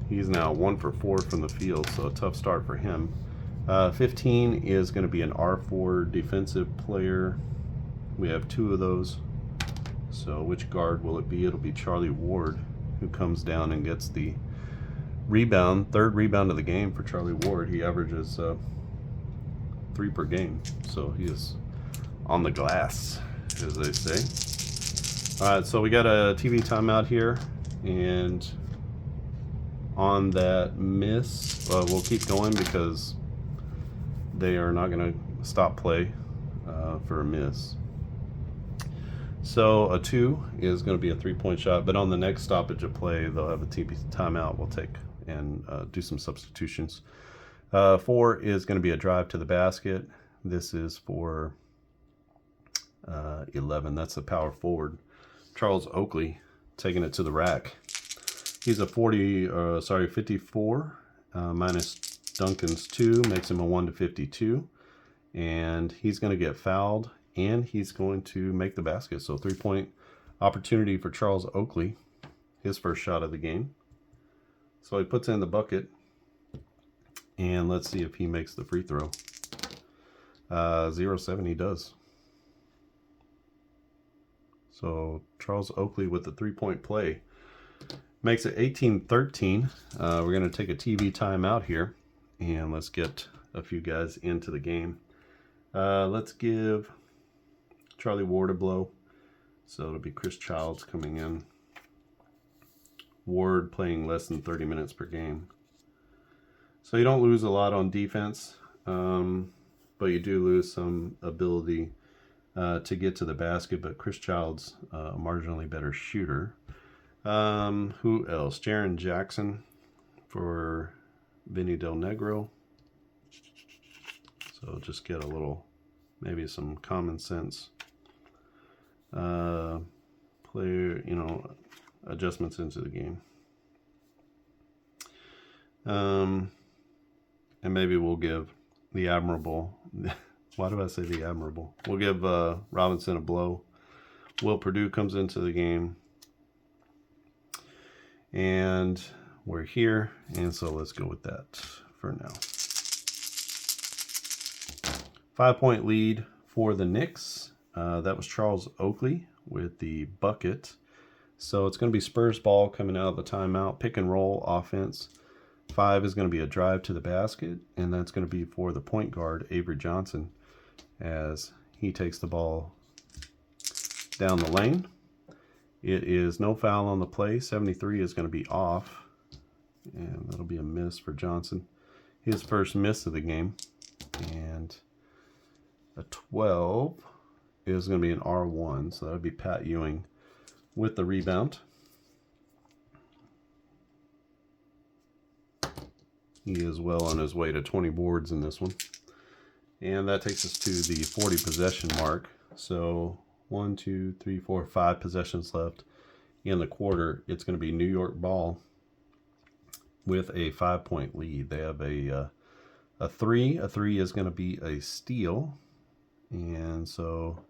He's now 1 for 4 from the field, so a tough start for him. 15 is going to be an R4 defensive player. We have 2 of those. So which guard will it be? It'll be Charlie Ward, who comes down and gets the rebound, 3rd rebound of the game for Charlie Ward. He averages 3 per game, so he is on the glass, as they say. All right, so we got a TV timeout here, and on that miss, we'll keep going because they are not going to stop play for a miss. So a 2 is going to be a 3-point shot, but on the next stoppage of play, they'll have a TV timeout. We'll take and do some substitutions. 4 is going to be a drive to the basket. This is for 11. That's the power forward, Charles Oakley, taking it to the rack. He's a 54 minus Duncan's 2 makes him a 1 to 52, and he's going to get fouled, and he's going to make the basket. So 3-point opportunity for Charles Oakley, his first shot of the game. So he puts in the bucket, and let's see if he makes the free throw. 0-7 he does. So Charles Oakley with the 3-point play makes it 18-13. We're going to take a TV timeout here, and let's get a few guys into the game. Let's give Charlie Ward a blow. So it'll be Chris Childs coming in. Ward playing less than 30 minutes per game. So you don't lose a lot on defense, but you do lose some ability to get to the basket. But Chris Childs, a marginally better shooter. Who else? Jaren Jackson for Vinny Del Negro. So just get a little, maybe some common sense player, adjustments into the game. And maybe we'll give the admirable, why do I say the admirable? We'll give Robinson a blow. Will Perdue comes into the game. And we're here, and so let's go with that for now. 5-point lead for the Knicks. That was Charles Oakley with the bucket. So it's going to be Spurs ball coming out of the timeout, pick and roll offense. 5 is going to be a drive to the basket, and that's going to be for the point guard, Avery Johnson, as he takes the ball down the lane. It is no foul on the play. 73 is going to be off, and that'll be a miss for Johnson. His first miss of the game. And a 12 is going to be an R1, so that would be Pat Ewing with the rebound. He is well on his way to 20 boards in this one. And that takes us to the 40 possession mark. So 1, 2, 3, 4, 5 possessions left in the quarter. It's going to be New York ball with a 5-point lead. They have a 3. A 3 is going to be a steal. And so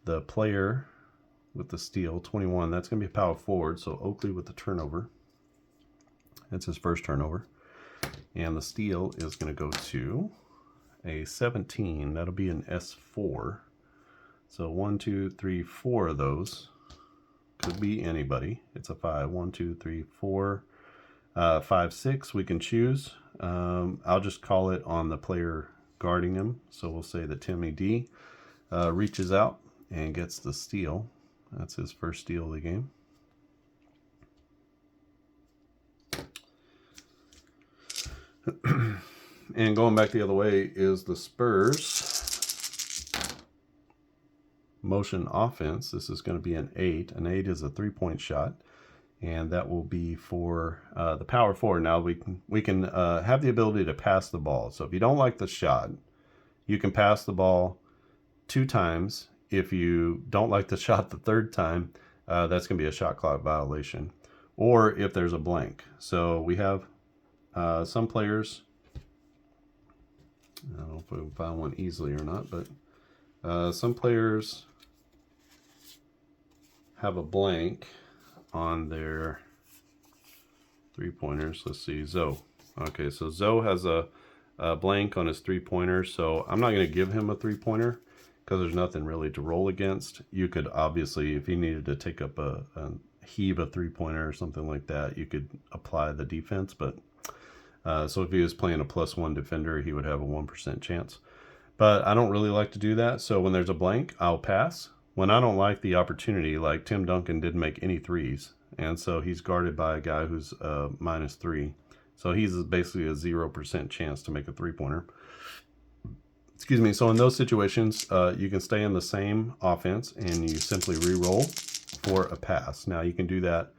the player with the steal, 21, that's going to be a power forward. So Oakley with the turnover. That's his first turnover. And the steal is going to go to a 17. That'll be an S4. So 1, 2, 3, 4 of those. Could be anybody. It's a 5. 1, 2, 3, 4, 5, 6. We can choose. I'll just call it on the player guarding him. So we'll say that Timmy D reaches out and gets the steal. That's his first steal of the game. And going back the other way is the Spurs motion offense. This is going to be an 8. An 8 is a 3-point shot, and that will be for the power forward. Now we can have the ability to pass the ball. So if you don't like the shot, you can pass the ball 2 times. If you don't like the shot the 3rd time, that's going to be a shot clock violation. Or if there's a blank. So we have some players, I don't know if we can find one easily or not, but some players have a blank on their 3-pointers. Let's see, Zoe. Okay, so Zoe has a blank on his 3-pointer, so I'm not going to give him a 3-pointer because there's nothing really to roll against. You could obviously, if he needed to take up a heave a 3-pointer or something like that, you could apply the defense, but so if he was playing a +1 defender, he would have a 1% chance. But I don't really like to do that. So when there's a blank, I'll pass. When I don't like the opportunity, like Tim Duncan didn't make any 3s. And so he's guarded by a guy who's -3. So he's basically a 0% chance to make a 3-pointer. Excuse me. So in those situations, you can stay in the same offense and you simply re-roll for a pass. Now you can do that.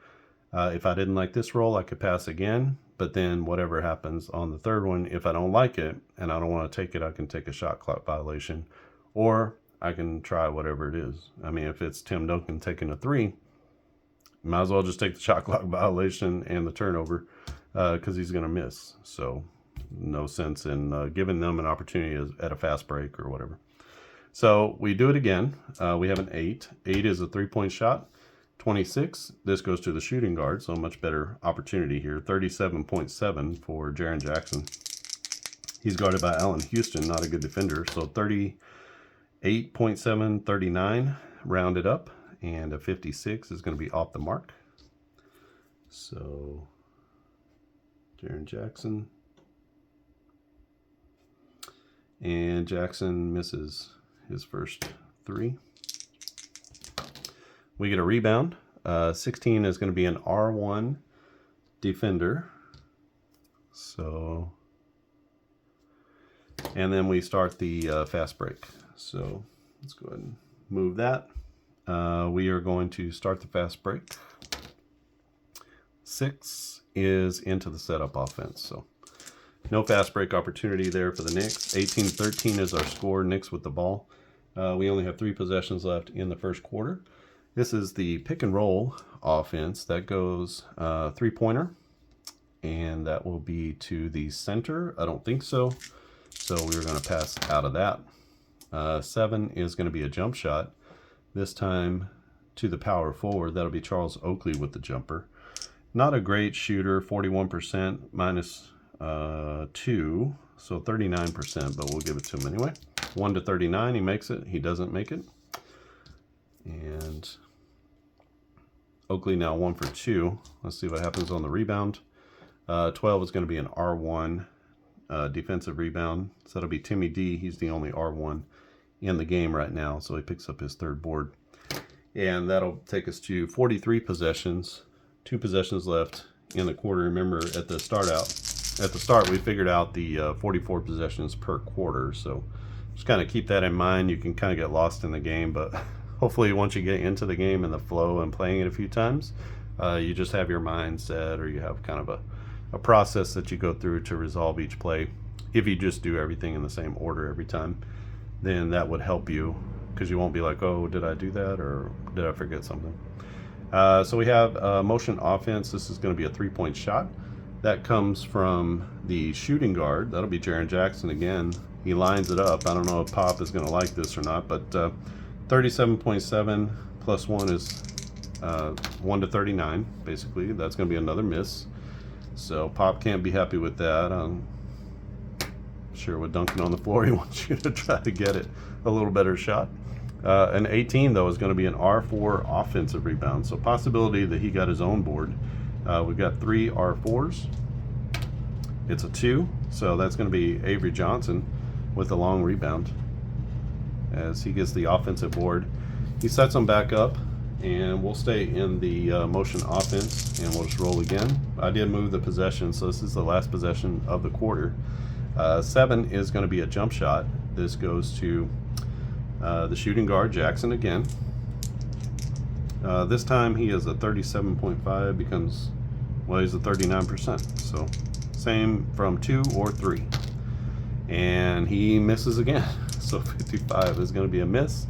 If I didn't like this roll, I could pass again. But then whatever happens on the 3rd one, if I don't like it and I don't want to take it, I can take a shot clock violation. Or I can try whatever it is. I mean, if it's Tim Duncan taking a 3, might as well just take the shot clock violation and the turnover because he's going to miss. So no sense in giving them an opportunity at a fast break or whatever. So we do it again. We have an 8. 8 is a 3-point shot. 26, this goes to the shooting guard, so a much better opportunity here. 37.7 for Jaren Jackson. He's guarded by Allen Houston, not a good defender. So 38.7, 39, rounded up, and a 56 is going to be off the mark. So Jaren Jackson. And Jackson misses his first 3. We get a rebound. 16 is going to be an R1 defender. So, and then we start the fast break. So let's go ahead and move that. We are going to start the fast break. 6 is into the setup offense. So no fast break opportunity there for the Knicks. 18-13 is our score. Knicks with the ball. We only have 3 possessions left in the first quarter. This is the pick and roll offense that goes 3-pointer, and that will be to the center. I don't think so. So we're going to pass out of that. 7 is going to be a jump shot. This time to the power forward. That'll be Charles Oakley with the jumper. Not a great shooter, 41% minus 2, so 39%, but we'll give it to him anyway. 1 to 39, he makes it. He doesn't make it. And Oakley now 1 for 2. Let's see what happens on the rebound. 12 is going to be an R1 defensive rebound. So that'll be Timmy D. He's the only R1 in the game right now, so he picks up his 3rd board. And that'll take us to 43 possessions. 2 possessions left in the quarter. Remember, at the start, we figured out the 44 possessions per quarter. So just kind of keep that in mind. You can kind of get lost in the game, but hopefully once you get into the game and the flow and playing it a few times, you just have your mind set, or you have kind of a process that you go through to resolve each play. If you just do everything in the same order every time, then that would help you, because you won't be like, oh, did I do that, or did I forget something? So we have motion offense. This is going to be a 3-point shot. That comes from the shooting guard. That'll be Jaren Jackson again. He lines it up. I don't know if Pop is going to like this or not, but 37.7 plus 1 is 1 to 39, basically. That's going to be another miss. So Pop can't be happy with that. I'm sure with Duncan on the floor, he wants you to try to get it a little better shot. An 18, though, is going to be an R4 offensive rebound. So possibility that he got his own board. We've got 3 R4s. It's a 2, so that's going to be Avery Johnson with a long rebound as he gets the offensive board. He sets them back up, and we'll stay in the motion offense, and we'll just roll again. I did move the possession, so this is the last possession of the quarter. 7 is going to be a jump shot. This goes to the shooting guard, Jackson, again. This time he is a 37.5, becomes, well, he's a 39%. So same from 2 or 3. And he misses again. So 55 is going to be a miss.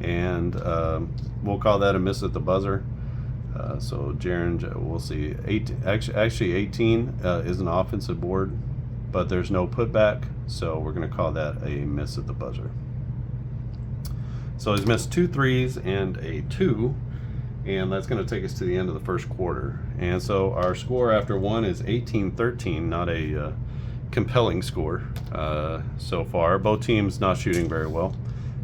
And we'll call that a miss at the buzzer. So Jaren, we'll see. Actually 18 is an offensive board, but there's no putback. So we're going to call that a miss at the buzzer. So he's missed 2 threes and a 2, and that's going to take us to the end of the first quarter. And so our score after 1 is 18-13, not a compelling score so far. Both teams not shooting very well,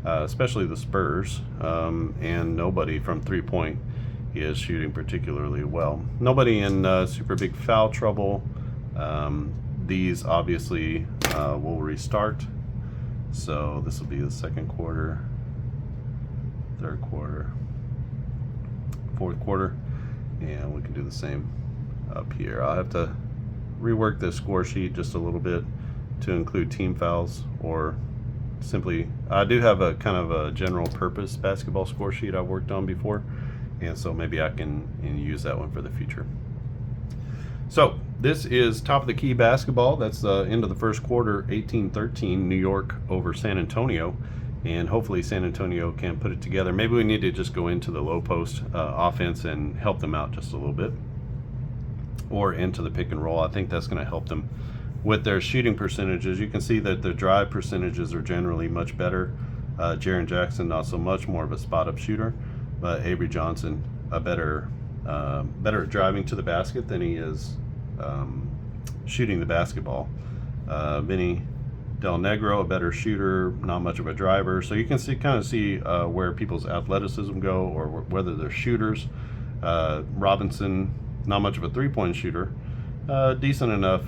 especially the Spurs, and nobody from 3-point is shooting particularly well. Nobody in super big foul trouble. These obviously will restart. So this will be the second quarter, third quarter, fourth quarter, and we can do the same up here. I'll have to rework this score sheet just a little bit to include team fouls, or simply, I do have a kind of a general purpose basketball score sheet I've worked on before, and so maybe I can use that one for the future. So this is top of the key basketball. That's the end of the first quarter, 18-13, New York over San Antonio. And hopefully San Antonio can put it together. Maybe we need to just go into the low post offense and help them out just a little bit, or into the pick and roll. I think that's going to help them with their shooting percentages. You can see that their drive percentages are generally much better. Jaren Jackson, not so much, more of a spot up shooter, but Avery Johnson, a better at driving to the basket than he is shooting the basketball. Vinny Del Negro, a better shooter, not much of a driver. So you can kind of see where people's athleticism go, or whether they're shooters. Robinson, not much of a 3-point shooter, decent enough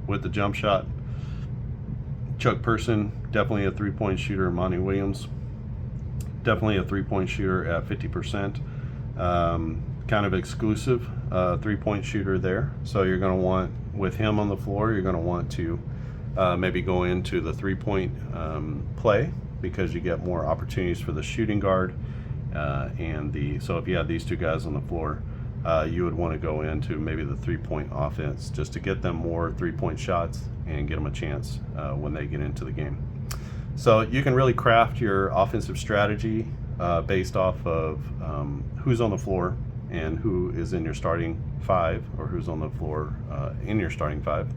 with the jump shot. Chuck Person, definitely a 3-point shooter. Monty Williams, definitely a 3-point shooter at 50%. Kind of exclusive 3-point shooter there. So you're going to want, with him on the floor, you're going to want to maybe go into the 3-point play, because you get more opportunities for the shooting guard so if you have these 2 guys on the floor, you would want to go into maybe the 3-point offense, just to get them more 3-point shots and get them a chance when they get into the game. So you can really craft your offensive strategy based off of who's on the floor and who is in your starting 5, or who's on the floor in your starting 5.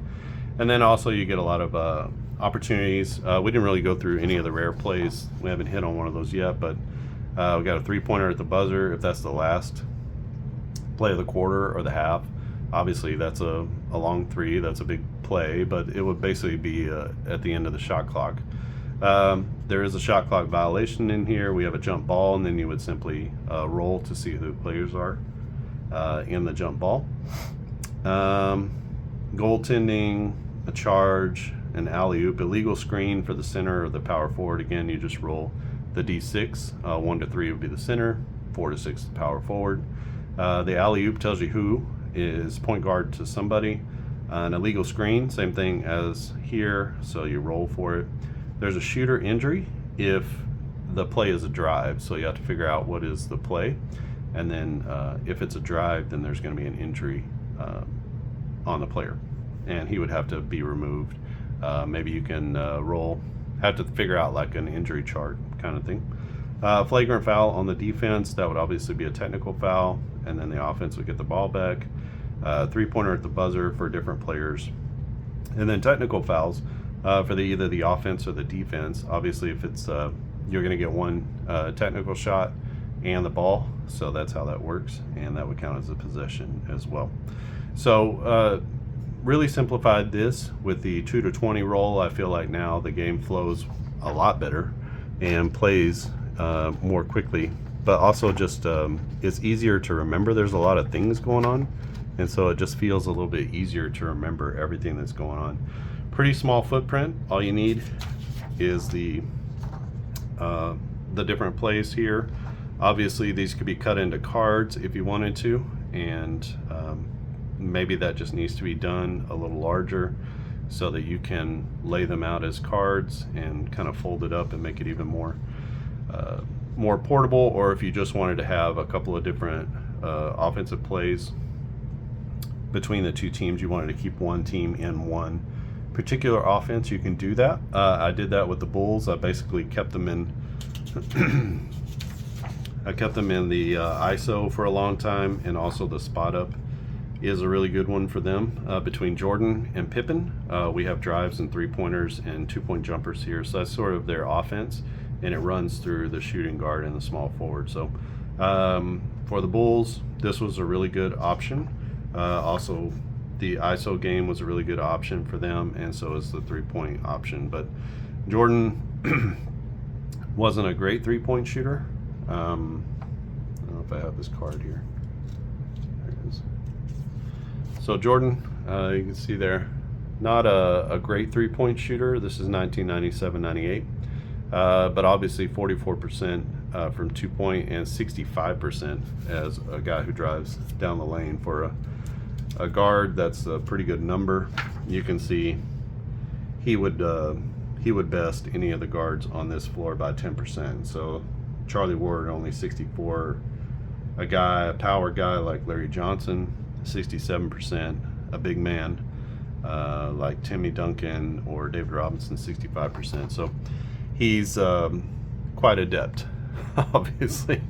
And then also you get a lot of opportunities. We didn't really go through any of the rare plays. We haven't hit on one of those yet, but we got a 3-pointer at the buzzer. If that's the last play of the quarter or the half, obviously that's a long 3. That's a big play, but it would basically be at the end of the shot clock. There is a shot clock violation in here. We have a jump ball, and then you would simply roll to see who the players are. in the jump ball. Goaltending, a charge, an alley-oop, illegal screen for the center or the power forward. Again, you just roll the D6. 1 to 3 would be the center, 4 to 6 the power forward. The alley-oop tells you who is point guard to somebody. An illegal screen, same thing as here, so you roll for it. There's a shooter injury if the play is a drive, so you have to figure out what is the play, and then if it's a drive, then there's going to be an injury on the player, and he would have to be removed. Maybe you can have to figure out like an injury chart kind of thing. Flagrant foul on the defense, that would obviously be a technical foul, and then the offense would get the ball back. 3-pointer at the buzzer for different players. And then technical fouls for either the offense or the defense. Obviously, if it's you're going to get one technical shot and the ball, so that's how that works, and that would count as a possession as well. So really simplified this with the 2 to 20 roll. I feel like now the game flows a lot better and plays more quickly, but also just it's easier to remember. There's a lot of things going on, and so it just feels a little bit easier to remember everything that's going on. Pretty small footprint. All you need is the different plays here. Obviously, these could be cut into cards if you wanted to, and maybe that just needs to be done a little larger so that you can lay them out as cards and kind of fold it up and make it even more portable. Or if you just wanted to have a couple of different offensive plays between the two teams, you wanted to keep one team in one particular offense, you can do that. I did that with the Bulls. I basically kept them in the ISO for a long time, and also the spot up is a really good one for them. Between Jordan and Pippen, we have drives and 3-pointers and 2-point jumpers here, so that's sort of their offense, and it runs through the shooting guard and the small forward. So for the Bulls, this was a really good option. Also, the ISO game was a really good option for them, and so is the 3-point option. But Jordan wasn't a great 3-point shooter. I don't know if I have this card here. There it is. So Jordan, you can see there, not a great 3-point shooter. This is 1997-98, but obviously 44% from 2-point and 65% as a guy who drives down the lane. For a guard, that's a pretty good number. You can see he would best any of the guards on this floor by 10%. So Charlie Ward only 64. A power guy like Larry Johnson, 67%. A big man like Timmy Duncan or David Robinson, 65%. So he's quite adept, obviously,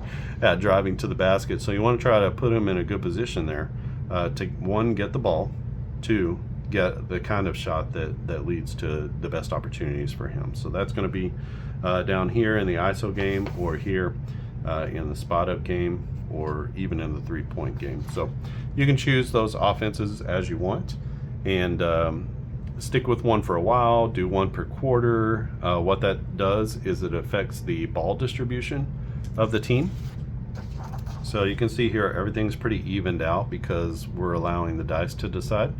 at driving to the basket. So you want to try to put him in a good position there to, 1, get the ball, 2, get the kind of shot that leads to the best opportunities for him. So that's going to be down here in the ISO game, or here in the spot up game, or even in the 3-point game. So you can choose those offenses as you want, and stick with one for a while, do one per quarter. What that does is it affects the ball distribution of the team. So you can see here everything's pretty evened out because we're allowing the dice to decide.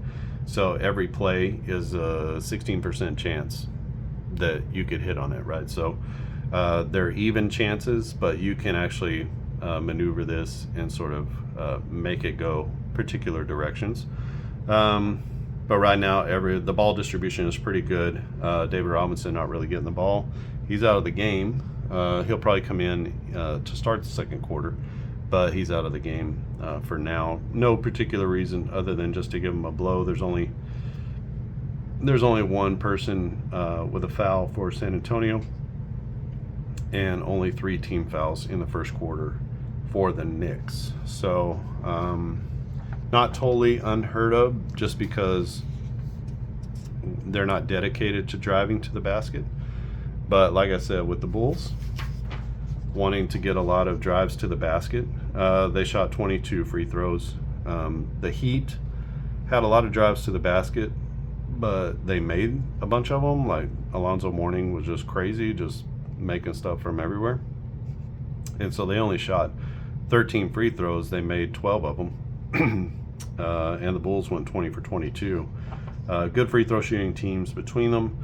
So every play is a 16% chance that you could hit on it, right? So they're even chances, but you can actually maneuver this and sort of make it go particular directions. But right now, the ball distribution is pretty good. David Robinson not really getting the ball. He's out of the game. He'll probably come in to start the second quarter, but he's out of the game for now. No particular reason other than just to give him a blow. There's only one person with a foul for San Antonio, and only 3 team fouls in the first quarter for the Knicks. So not totally unheard of, just because they're not dedicated to driving to the basket. But like I said, with the Bulls wanting to get a lot of drives to the basket, they shot 22 free throws. The Heat had a lot of drives to the basket, but they made a bunch of them. Like Alonzo Mourning was just crazy, just making stuff from everywhere. And so they only shot 13 free throws. They made 12 of them. and the Bulls went 20 for 22. Good free throw shooting teams between them,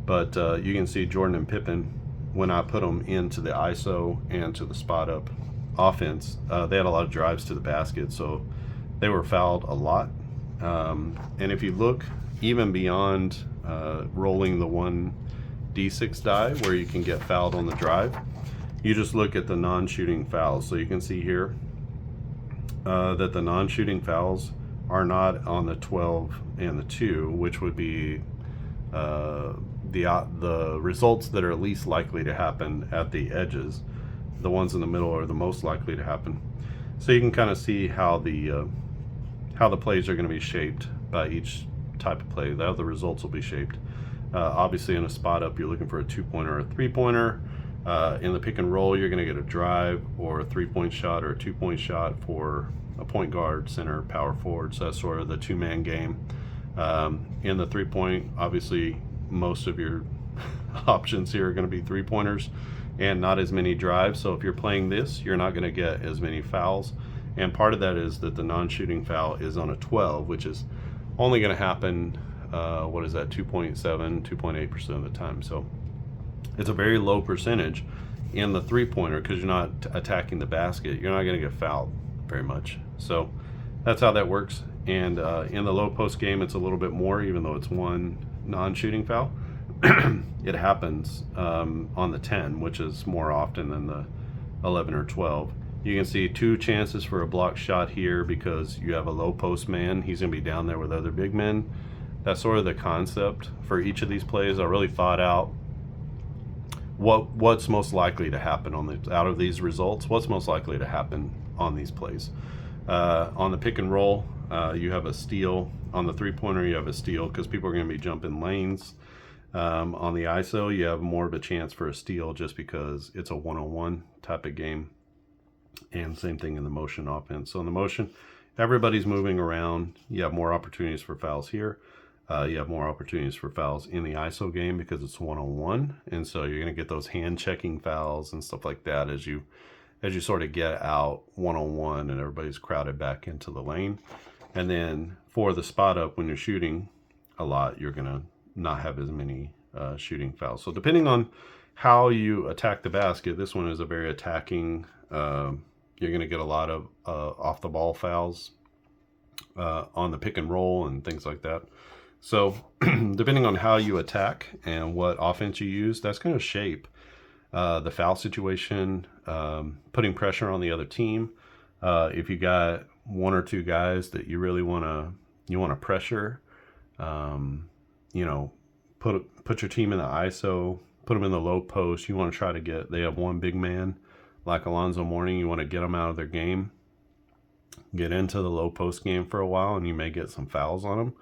but you can see Jordan and Pippen, when I put them into the ISO and to the spot up offense, they had a lot of drives to the basket, so they were fouled a lot. And if you look even beyond rolling the 1d6 die where you can get fouled on the drive, you just look at the non-shooting fouls. So you can see here that the non-shooting fouls are not on the 12 and the 2, which would be the results that are least likely to happen at the edges. The ones in the middle are the most likely to happen. So you can kind of see how the plays are going to be shaped by each type of play. How the results will be shaped. Obviously, in a spot up, you're looking for a 2-pointer or a 3-pointer. In the pick and roll, you're going to get a drive or a 3-point shot or a 2-point shot for a point guard, center, power forward. So that's sort of the 2-man game. In the 3-point, obviously, most of your options here are going to be 3-pointers and not as many drives. So if you're playing this, you're not going to get as many fouls. And part of that is that the non-shooting foul is on a 12, which is only going to happen, 2.7, 2.8% of the time. So it's a very low percentage in the 3-pointer because you're not attacking the basket. You're not going to get fouled very much. So that's how that works. And in the low post game, it's a little bit more, even though it's one non-shooting foul. It happens on the 10, which is more often than the 11 or 12. You can see 2 chances for a block shot here because you have a low post man. He's going to be down there with other big men. That's sort of the concept for each of these plays. I really thought out what's most likely to happen out of these results. What's most likely to happen on these plays. On the pick and roll, you have a steal. On the 3-pointer, you have a steal because people are going to be jumping lanes. On the ISO, you have more of a chance for a steal just because it's a 1-on-1 type of game. And same thing in the motion offense. So in the motion, everybody's moving around. You have more opportunities for fouls here. You have more opportunities for fouls in the ISO game because it's 1-on-1. And so you're going to get those hand checking fouls and stuff like that as you sort of get out 1-on-1 and everybody's crowded back into the lane. And then for the spot up, when you're shooting a lot, you're going to not have as many shooting fouls. So depending on how you attack the basket, this one is a very attacking. You're going to get a lot of off the ball fouls on the pick and roll and things like that. So depending on how you attack and what offense you use, that's going to shape the foul situation, putting pressure on the other team. If you got 1 or 2 guys that you really want to pressure, put your team in the ISO, put them in the low post. You want to try to they have one big man like Alonzo Mourning. You want to get them out of their game, get into the low post game for a while, and you may get some fouls on them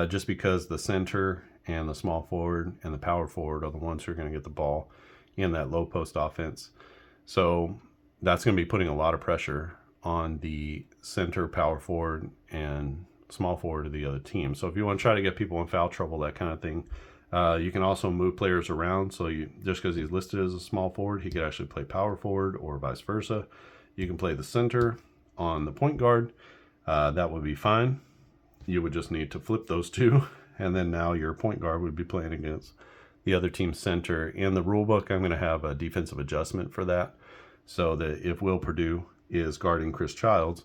just because the center and the small forward and the power forward are the ones who are going to get the ball in that low post offense. So that's going to be putting a lot of pressure on the center, power forward, and small forward of the other team. So if you want to try to get people in foul trouble, that kind of thing, you can also move players around. So just because he's listed as a small forward, he could actually play power forward or vice versa. You can play the center on the point guard. That would be fine. You would just need to flip those 2, and then now your point guard would be playing against the other team's center. In the rule book, I'm going to have a defensive adjustment for that, so that if Will Perdue is guarding Chris Childs,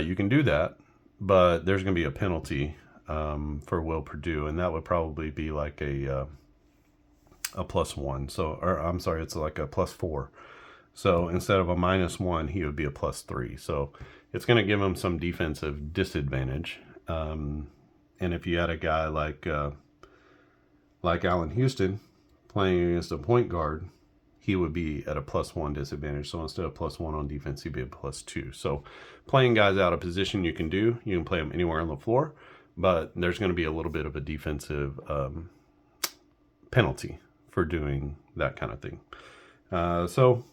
you can do that, but there's going to be a penalty for Will Perdue, and that would probably be like a +1. So, or I'm sorry, it's like a +4. So instead of a -1, he would be a +3. So it's going to give him some defensive disadvantage. And if you had a guy like Allen Houston playing against a point guard, he would be at a +1 disadvantage. So instead of +1 on defense, he'd be a +2. So playing guys out of position, you can play them anywhere on the floor, but there's going to be a little bit of a defensive penalty for doing that kind of thing. So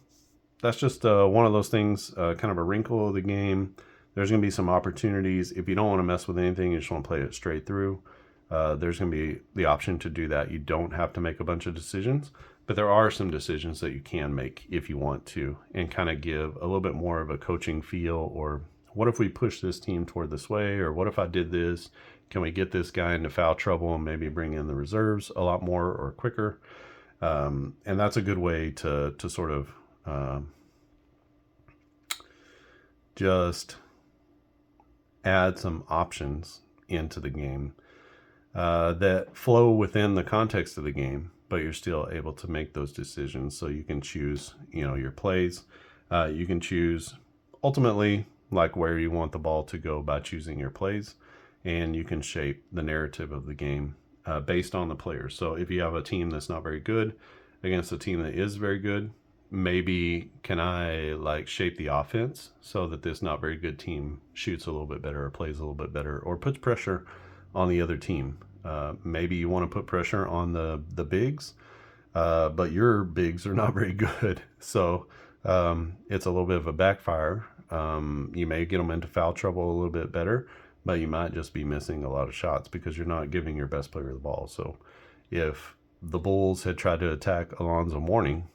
that's just one of those things, kind of a wrinkle of the game. There's going to be some opportunities. If you don't want to mess with anything, you just want to play it straight through, there's going to be the option to do that. You don't have to make a bunch of decisions, but there are some decisions that you can make if you want to, and kind of give a little bit more of a coaching feel or what if we push this team toward this way, or what if I did this? Can we get this guy into foul trouble and maybe bring in the reserves a lot more or quicker? And that's a good way to sort of just add some options into the game that flow within the context of the game, but you're still able to make those decisions. So you can choose, your plays. You can choose ultimately like where you want the ball to go by choosing your plays, and you can shape the narrative of the game based on the players. So if you have a team that's not very good against a team that is very good, maybe can I like shape the offense so that this not very good team shoots a little bit better or plays a little bit better or puts pressure on the other team. Maybe you want to put pressure on the bigs, but your bigs are not very good. So it's a little bit of a backfire. You may get them into foul trouble a little bit better, but you might just be missing a lot of shots because you're not giving your best player the ball. So if the Bulls had tried to attack Alonzo Mourning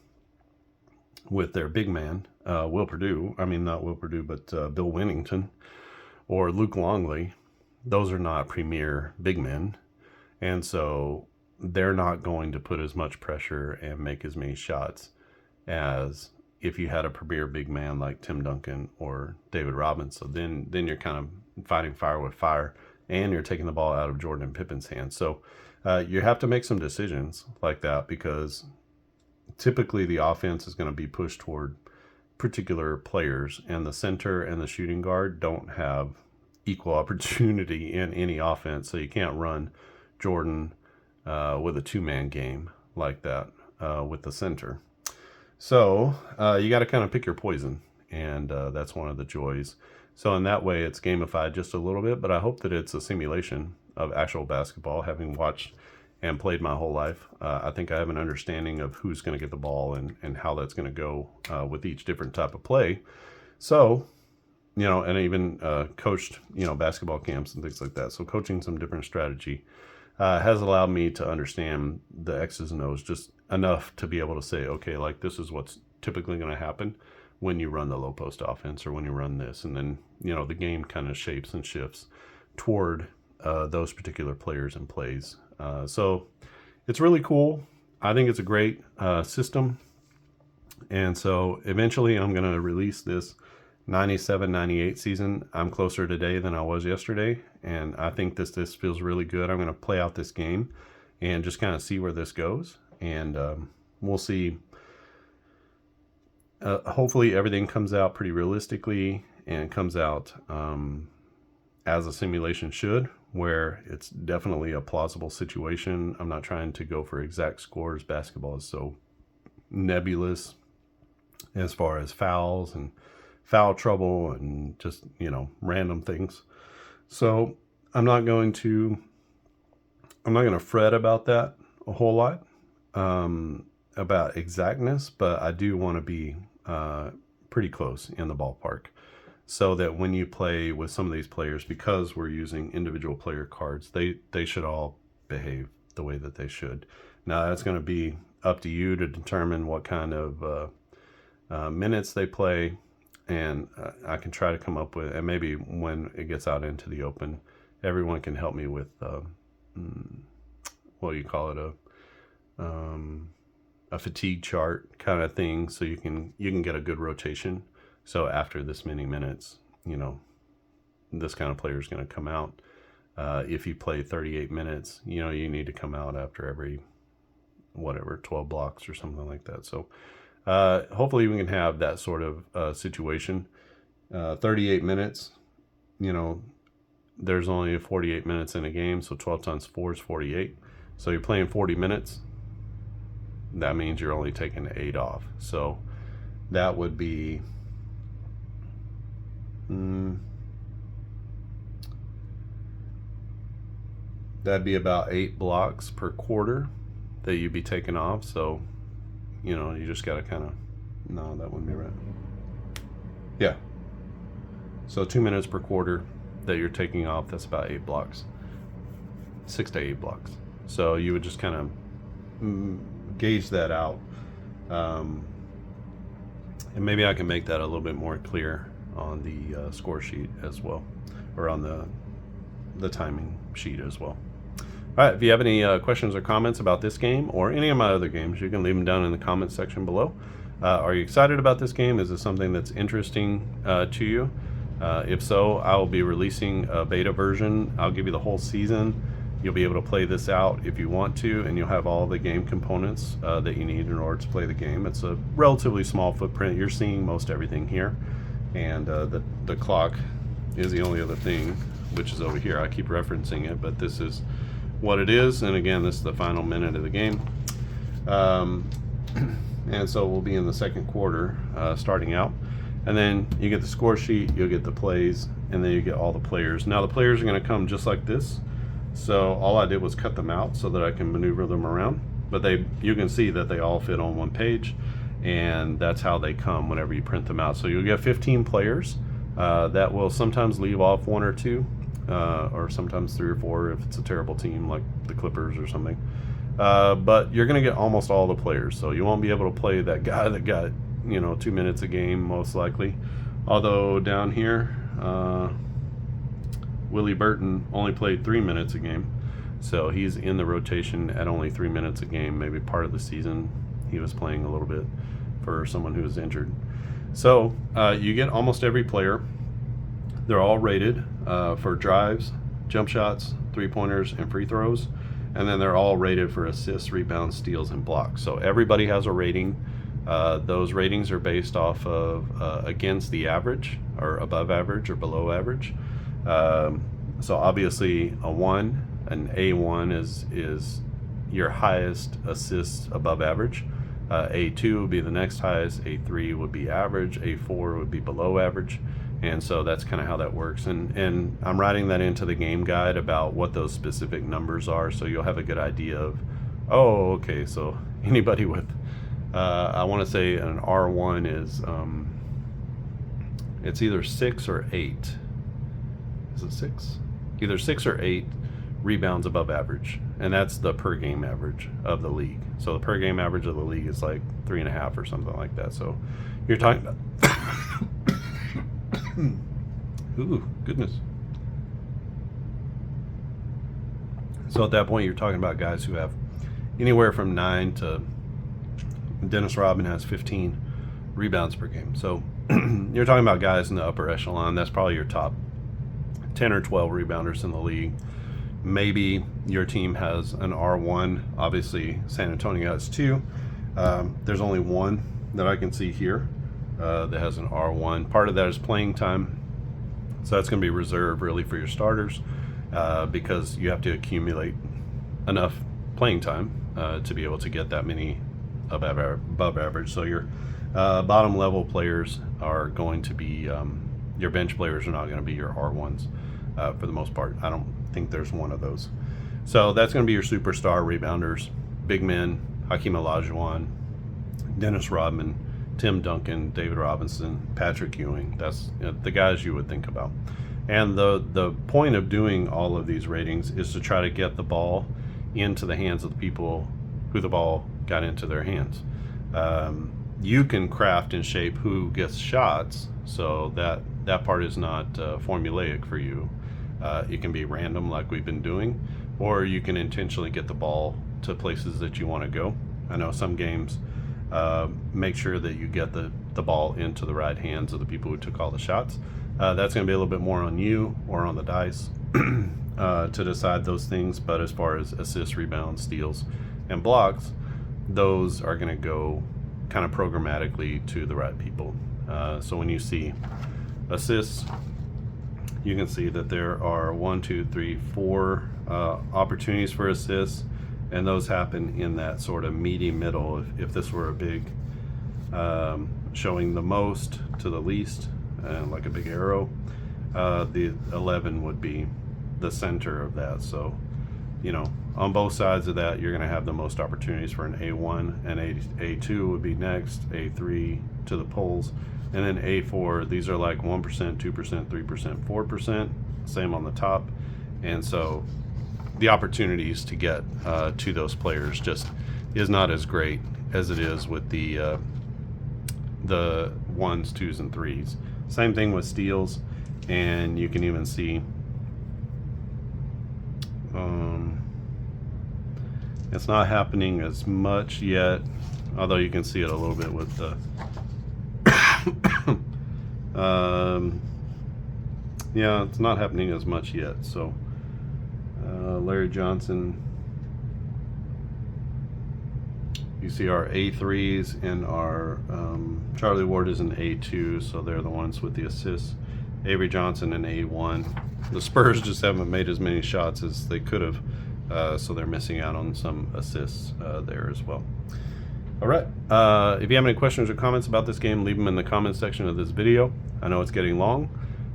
with their big man, not Will Perdue, but Bill Winnington or Luke Longley, those are not premier big men. And so they're not going to put as much pressure and make as many shots as if you had a premier big man like Tim Duncan or David Robinson. So then you're kind of fighting fire with fire, and you're taking the ball out of Jordan and Pippen's hands. So you have to make some decisions like that, because typically the offense is going to be pushed toward particular players, and the center and the shooting guard don't have equal opportunity in any offense. So you can't run Jordan with a two-man game like that with the center. So you got to kind of pick your poison, and that's one of the joys. So in that way, it's gamified just a little bit, but I hope that it's a simulation of actual basketball. Having watched and played my whole life, I think I have an understanding of who's going to get the ball and how that's going to go with each different type of play. So, and even coached, basketball camps and things like that. So coaching some different strategy has allowed me to understand the X's and O's just enough to be able to say, okay, like this is what's typically going to happen when you run the low post offense or when you run this. And then, the game kind of shapes and shifts toward those particular players and plays. So it's really cool. I think it's a great system. And so eventually I'm going to release this 97-98 season. I'm closer today than I was yesterday, and I think this feels really good. I'm going to play out this game and just kind of see where this goes, and we'll see. Hopefully everything comes out pretty realistically and comes out as a simulation should, where it's definitely a plausible situation. I'm not trying to go for exact scores. Basketball is so nebulous as far as fouls and foul trouble and just, random things. So I'm not going to fret about that a whole lot, about exactness, but I do want to be pretty close in the ballpark, so that when you play with some of these players, because we're using individual player cards, they should all behave the way that they should. Now that's going to be up to you to determine what kind of minutes they play, and I can try to come up with, and maybe when it gets out into the open, everyone can help me with what do you call it, a fatigue chart kind of thing, so you can get a good rotation. So after this many minutes, this kind of player is going to come out. If you play 38 minutes, you need to come out after every 12 blocks or something like that. So hopefully we can have that sort of situation. 38 minutes, there's only 48 minutes in a game, so 12 times 4 is 48. So you're playing 40 minutes. That means you're only taking 8 off. So that would be that'd be about 8 blocks per quarter that you'd be taking off. So you just got to kind of, no, that wouldn't be right. Yeah. So 2 minutes per quarter that you're taking off, that's about 8 blocks. 6 to 8 blocks. So you would just kind of gauge that out. And maybe I can make that a little bit more clear on the score sheet as well, or on the timing sheet as well. All right, if you have any questions or comments about this game or any of my other games, you can leave them down in the comments section below. Are you excited about this game? Is it something that's interesting to you? If so, I will be releasing a beta version. I'll give you the whole season. You'll be able to play this out if you want to, and you'll have all the game components that you need in order to play the game. It's a relatively small footprint. You're seeing most everything here, and the clock is the only other thing, which is over here. I keep referencing it, but this is what it is. And again, this is the final minute of the game. And so we'll be in the second quarter starting out. And then you get the score sheet, you'll get the plays, and then you get all the players. Now the players are going to come just like this. So all I did was cut them out so that I can maneuver them around. But you can see that they all fit on one page, and that's how they come whenever you print them out. So you'll get 15 players. That will sometimes leave off 1 or 2, or sometimes 3 or 4 if it's a terrible team like the Clippers or something. But you're going to get almost all the players, so you won't be able to play that guy that got 2 minutes a game most likely. Although down here, Willie Burton only played 3 minutes a game, so he's in the rotation at only 3 minutes a game. Maybe part of the season he was playing a little bit for someone who was injured. So you get almost every player. They're all rated for drives, jump shots, 3-pointers, and free throws. And then they're all rated for assists, rebounds, steals, and blocks. So everybody has a rating. Those ratings are based off of against the average, or above average, or below average. So obviously a 1, an A1 is your highest assists above average. A2 would be the next highest, A3 would be average, A4 would be below average. And so that's kind of how that works. And I'm writing that into the game guide about what those specific numbers are, so you'll have a good idea of, oh, okay, so anybody with, I want to say an R1 is, it's either 6 or 8. Is it 6? Either 6 or 8 rebounds above average. And that's the per game average of the league. So the per game average of the league is like 3.5 or something like that. So you're talking about... Ooh, goodness. So at that point, you're talking about guys who have anywhere from 9 to... Dennis Rodman has 15 rebounds per game. So you're talking about guys in the upper echelon. That's probably your top 10 or 12 rebounders in the league. Maybe your team has an R1. Obviously, San Antonio has 2. There's only 1 that I can see here that has an R1. Part of that is playing time. So that's going to be reserved really for your starters because you have to accumulate enough playing time to be able to get that many above average. So your bottom level players are going to be, your bench players are not going to be your R1s for the most part. I don't think there's one of those. So that's going to be your superstar rebounders, big men, Hakeem Olajuwon, Dennis Rodman, Tim Duncan, David Robinson, Patrick Ewing. That's the guys you would think about. And the point of doing all of these ratings is to try to get the ball into the hands of the people who the ball got into their hands. You can craft and shape who gets shots, so that part is not formulaic for you. It can be random like we've been doing, or you can intentionally get the ball to places that you want to go. I know some games make sure that you get the ball into the right hands of the people who took all the shots. That's going to be a little bit more on you or on the dice to decide those things. But as far as assists, rebounds, steals, and blocks, those are going to go kind of programmatically to the right people. So when you see assists, you can see that there are 1, 2, 3, 4 opportunities for assists, and those happen in that sort of meaty middle. If this were a big showing the most to the least, like a big arrow, the 11 would be the center of that. So, on both sides of that, you're going to have the most opportunities for an A1, and A2 would be next, A3 to the poles, and then A4, these are like 1%, 2%, 3%, 4%, same on the top. And so the opportunities to get to those players just is not as great as it is with the 1s, 2s, and 3s. Same thing with steals, and you can even see it's not happening as much yet, although you can see it a little bit with the yeah, it's not happening as much yet. So Larry Johnson, you see our A3s, and our Charlie Ward is an A2, so they're the ones with the assists. Avery Johnson an A1. The Spurs just haven't made as many shots as they could have, so they're missing out on some assists there as well. All right, if you have any questions or comments about this game, leave them in the comments section of this video. I know it's getting long,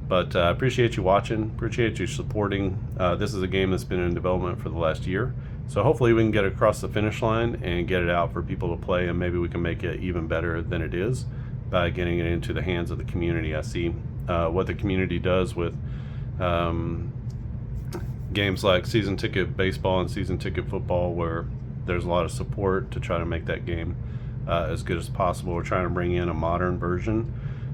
but I appreciate you watching, appreciate you supporting. This is a game that's been in development for the last year, so hopefully we can get across the finish line and get it out for people to play, and maybe we can make it even better than it is by getting it into the hands of the community. I see what the community does with games like season ticket baseball and season ticket football, where there's a lot of support to try to make that game as good as possible. We're trying to bring in a modern version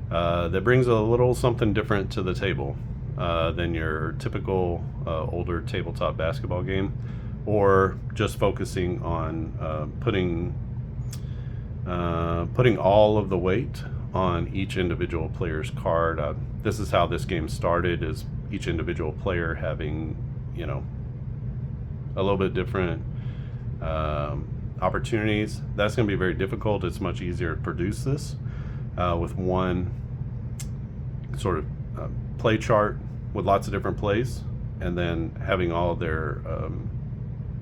that brings a little something different to the table than your typical older tabletop basketball game, or just focusing on putting all of the weight on each individual player's card. This is how this game started, is each individual player having, you know, a little bit different opportunities. That's going to be very difficult. It's much easier to produce this with one sort of play chart with lots of different plays, and then having all their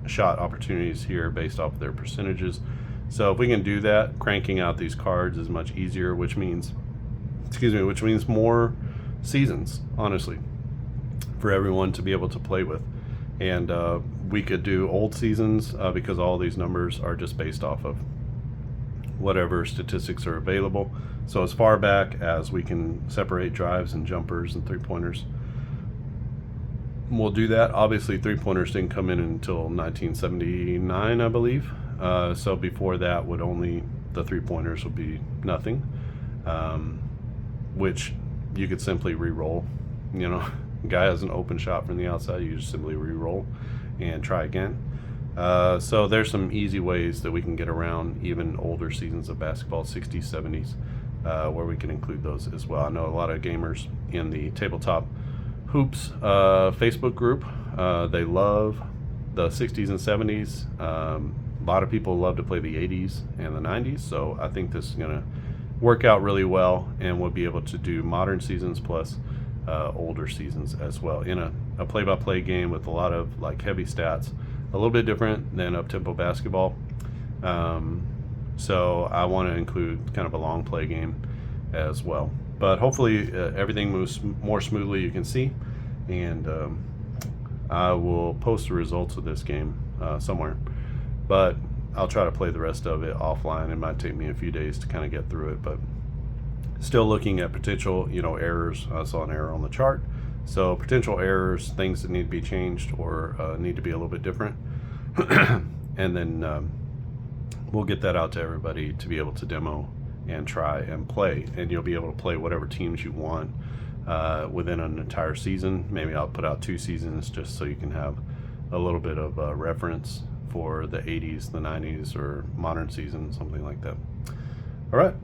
shot opportunities here based off of their percentages. So if we can do that, cranking out these cards is much easier, which means, which means more seasons, honestly, for everyone to be able to play with. And we could do old seasons because all these numbers are just based off of whatever statistics are available. So as far back as we can separate drives and jumpers and three-pointers, we'll do that. Obviously, three-pointers didn't come in until 1979, I believe. So before that, the three-pointers would be nothing, which you could simply re-roll. You know, guy has an open shot from the outside, you just simply re-roll and try again. So there's some easy ways that we can get around even older seasons of basketball, 60s, 70s, where we can include those as well. I know a lot of gamers in the Tabletop Hoops Facebook group, they love the 60s and 70s. A lot of people love to play the 80s and the 90s, so I think this is going to work out really well, and we'll be able to do modern seasons plus older seasons as well in a play-by-play game with a lot of like heavy stats, a little bit different than up-tempo basketball. So I want to include kind of a long play game as well, but hopefully everything moves more smoothly, you can see, and I will post the results of this game somewhere, but I'll try to play the rest of it offline. It might take me a few days to kind of get through it, but still looking at potential, errors. I saw an error on the chart, so potential errors, things that need to be changed or need to be a little bit different, and then we'll get that out to everybody to be able to demo and try and play, and you'll be able to play whatever teams you want within an entire season. Maybe I'll put out 2 seasons just so you can have a little bit of reference for the 80s, the 90s, or modern season, something like that. All right,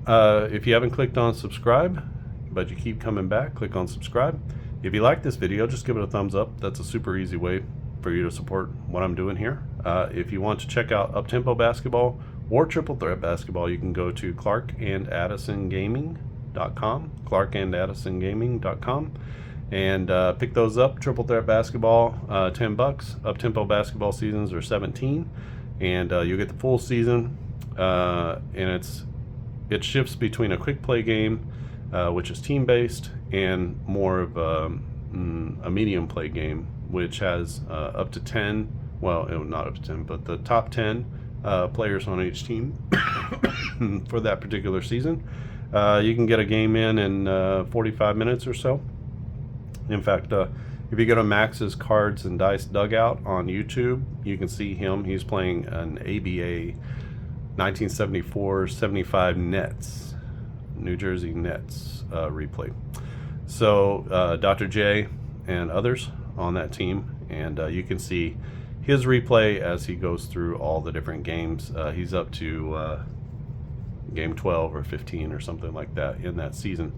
if you haven't clicked on subscribe, but you keep coming back, click on subscribe. If you like this video, just give it a thumbs up. That's a super easy way for you to support what I'm doing here. If you want to check out up-tempo basketball or triple threat basketball, you can go to clarkandaddisongaming.com, clarkandaddisongaming.com, and pick those up. Triple threat basketball, $10. Up-tempo basketball seasons are $17, and you'll get the full season, and it shifts between a quick play game, which is team-based, and more of a medium play game, which has up to 10, well, not up to 10, but the top 10 players on each team for that particular season. You can get a game in 45 minutes or so. In fact, if you go to Max's Cards and Dice Dugout on YouTube, you can see him. He's playing an ABA 1974-75 Nets, New Jersey Nets replay. So Dr. J and others on that team, and you can see his replay as he goes through all the different games. He's up to game 12 or 15 or something like that in that season.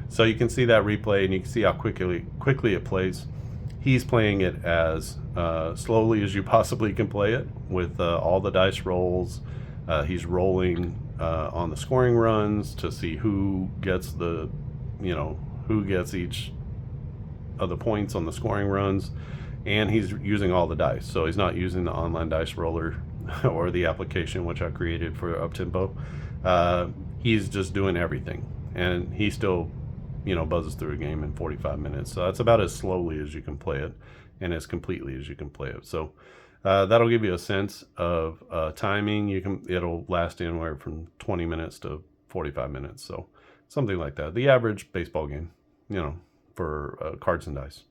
So you can see that replay, and you can see how quickly it plays. He's playing it as slowly as you possibly can play it, with all the dice rolls. He's rolling on the scoring runs to see who gets who gets each of the points on the scoring runs, and he's using all the dice. So he's not using the online dice roller or the application which I created for Uptempo. He's just doing everything, and he still buzzes through a game in 45 minutes. So that's about as slowly as you can play it and as completely as you can play it. So that'll give you a sense of timing. It'll last anywhere from 20 minutes to 45 minutes. So something like that. The average baseball game, for cards and dice.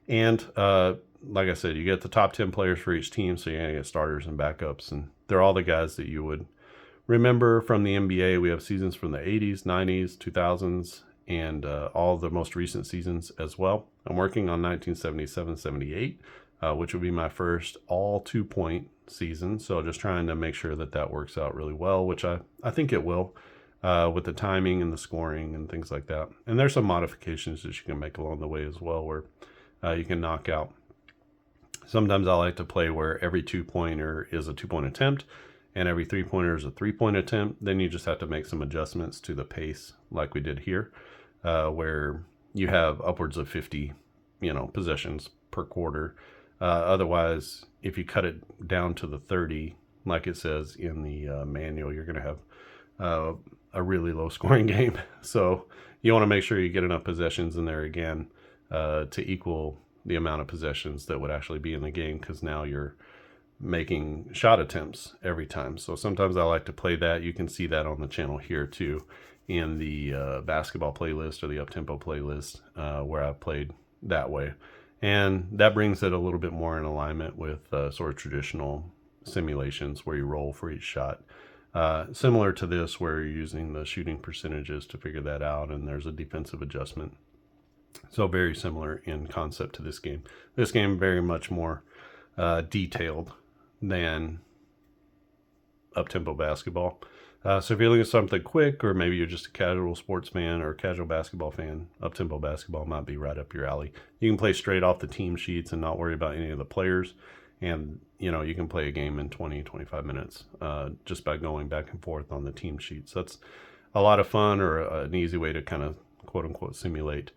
And like I said, you get the top 10 players for each team. So you're going to get starters and backups. And they're all the guys that you would remember from the NBA. We have seasons from the 80s, 90s, 2000s, and all the most recent seasons as well. I'm working on 1977-78, which would be my first all 2-point season. So just trying to make sure that works out really well, which I think it will, with the timing and the scoring and things like that. And there's some modifications that you can make along the way as well, where you can knock out. Sometimes I like to play where every 2-pointer is a 2-point attempt, and every 3-pointer is a 3-point attempt. Then you just have to make some adjustments to the pace, like we did here, where you have upwards of 50, possessions per quarter. Otherwise, if you cut it down to the 30, like it says in the manual, you're going to have a really low scoring game. So you want to make sure you get enough possessions in there again to equal the amount of possessions that would actually be in the game, because now you're making shot attempts every time. So sometimes I like to play that. You can see that on the channel here too, in the basketball playlist or the Uptempo playlist, where I've played that way. And that brings it a little bit more in alignment with sort of traditional simulations where you roll for each shot. Similar to this, where you're using the shooting percentages to figure that out, and there's a defensive adjustment. So very similar in concept to this game. This game very much more detailed than Uptempo basketball. So if you're looking at something quick, or maybe you're just a casual sports fan or a casual basketball fan, Uptempo basketball might be right up your alley. You can play straight off the team sheets and not worry about any of the players. And, you can play a game in 20, 25 minutes just by going back and forth on the team sheets. That's a lot of fun, or an easy way to kind of quote unquote simulate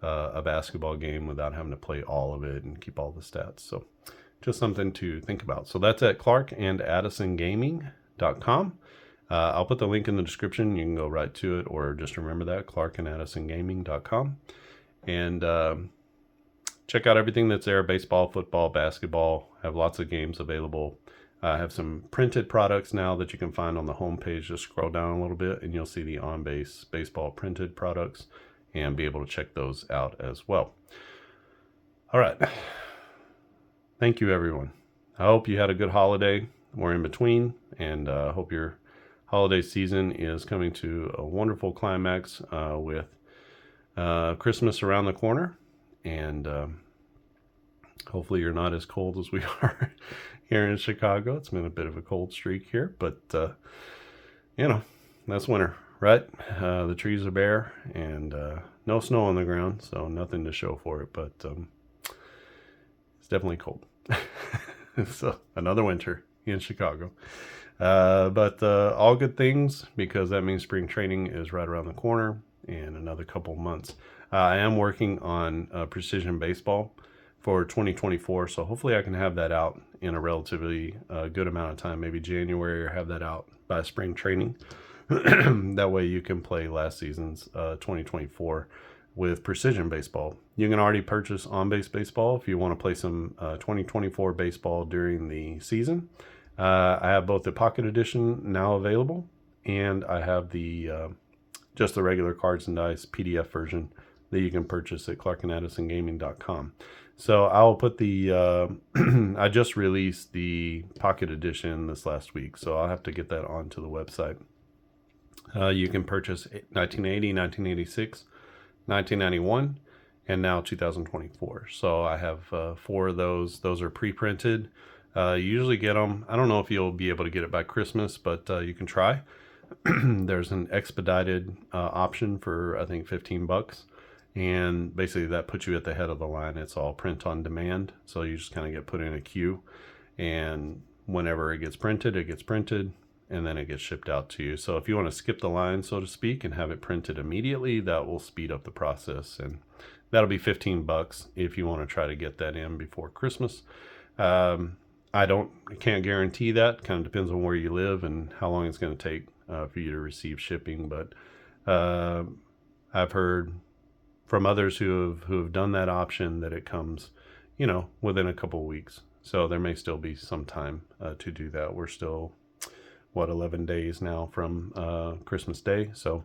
a basketball game without having to play all of it and keep all the stats. So just something to think about. So that's at clarkandaddisongaming.com. I'll put the link in the description. You can go right to it, or just remember that, clarkandaddisongaming.com. And check out everything that's there: baseball, football, basketball. Have lots of games available. I have some printed products now that you can find on the homepage. Just scroll down a little bit and you'll see the On Base baseball printed products, and be able to check those out as well. All right. Thank you, everyone. I hope you had a good holiday or in between, and I hope your holiday season is coming to a wonderful climax with Christmas around the corner. And hopefully you're not as cold as we are here in Chicago. It's been a bit of a cold streak here, but that's winter, right? The trees are bare, and no snow on the ground, so nothing to show for it, but it's definitely cold. So another winter in Chicago. But all good things, because that means spring training is right around the corner in another couple months. I am working on precision baseball for 2024, so hopefully I can have that out in a relatively good amount of time, maybe January, or have that out by spring training. That way you can play last season's 2024 with precision baseball. You can already purchase on-base baseball if you want to play some 2024 baseball during the season. I have both the Pocket Edition now available, and I have the just the regular Cards and Dice PDF version that you can purchase at clarkandaddisongaming.com. So I'll put the I just released the Pocket Edition this last week, so I'll have to get that onto the website. You can purchase 1980, 1986, 1991, and now 2024. So I have 4 of those. Those are pre-printed. You usually get them. I don't know if you'll be able to get it by Christmas, but you can try. There's an expedited option for, I think, $15. And basically that puts you at the head of the line. It's all print on demand. So you just kind of get put in a queue. And whenever it gets printed, and then it gets shipped out to you. So if you want to skip the line, so to speak, and have it printed immediately, that will speed up the process. And that'll be $15 if you want to try to get that in before Christmas. I can't guarantee that. Kind of depends on where you live and how long it's going to take for you to receive shipping. But I've heard from others who have done that option that it comes, within a couple of weeks. So there may still be some time to do that. We're still, 11 days now from Christmas Day. So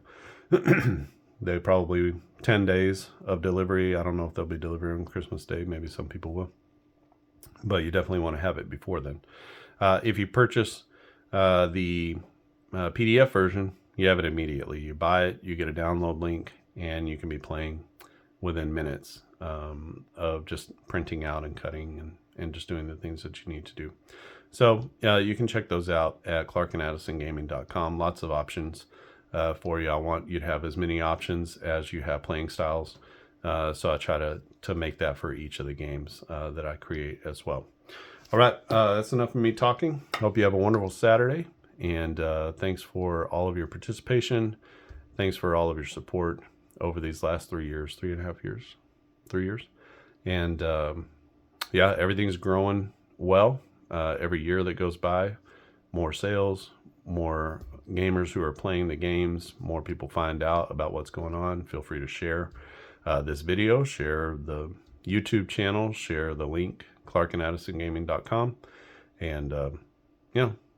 they probably 10 days of delivery. I don't know if they'll be delivering on Christmas Day. Maybe some people will. But you definitely want to have it before then. If you purchase the PDF version, you have it immediately. You buy it, you get a download link, and you can be playing within minutes of just printing out and cutting and just doing the things that you need to do. So you can check those out at clarkandaddisongaming.com. Lots of options for you. I want you to have as many options as you have playing styles. So I try to make that for each of the games that I create as well. All right, that's enough of me talking. Hope you have a wonderful Saturday. And thanks for all of your participation. Thanks for all of your support over these last 3 years, 3.5 years, 3 years. And yeah, everything's growing well. Every year that goes by, more sales, more gamers who are playing the games, more people find out about what's going on. Feel free to share this video, share the YouTube channel, share the link, clarkandaddisongaming.com. And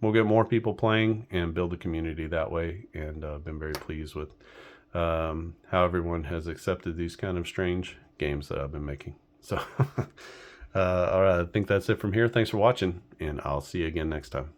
we'll get more people playing and build a community that way. And I've been very pleased with how everyone has accepted these kind of strange games that I've been making. So all right, I think that's it from here. Thanks for watching, and I'll see you again next time.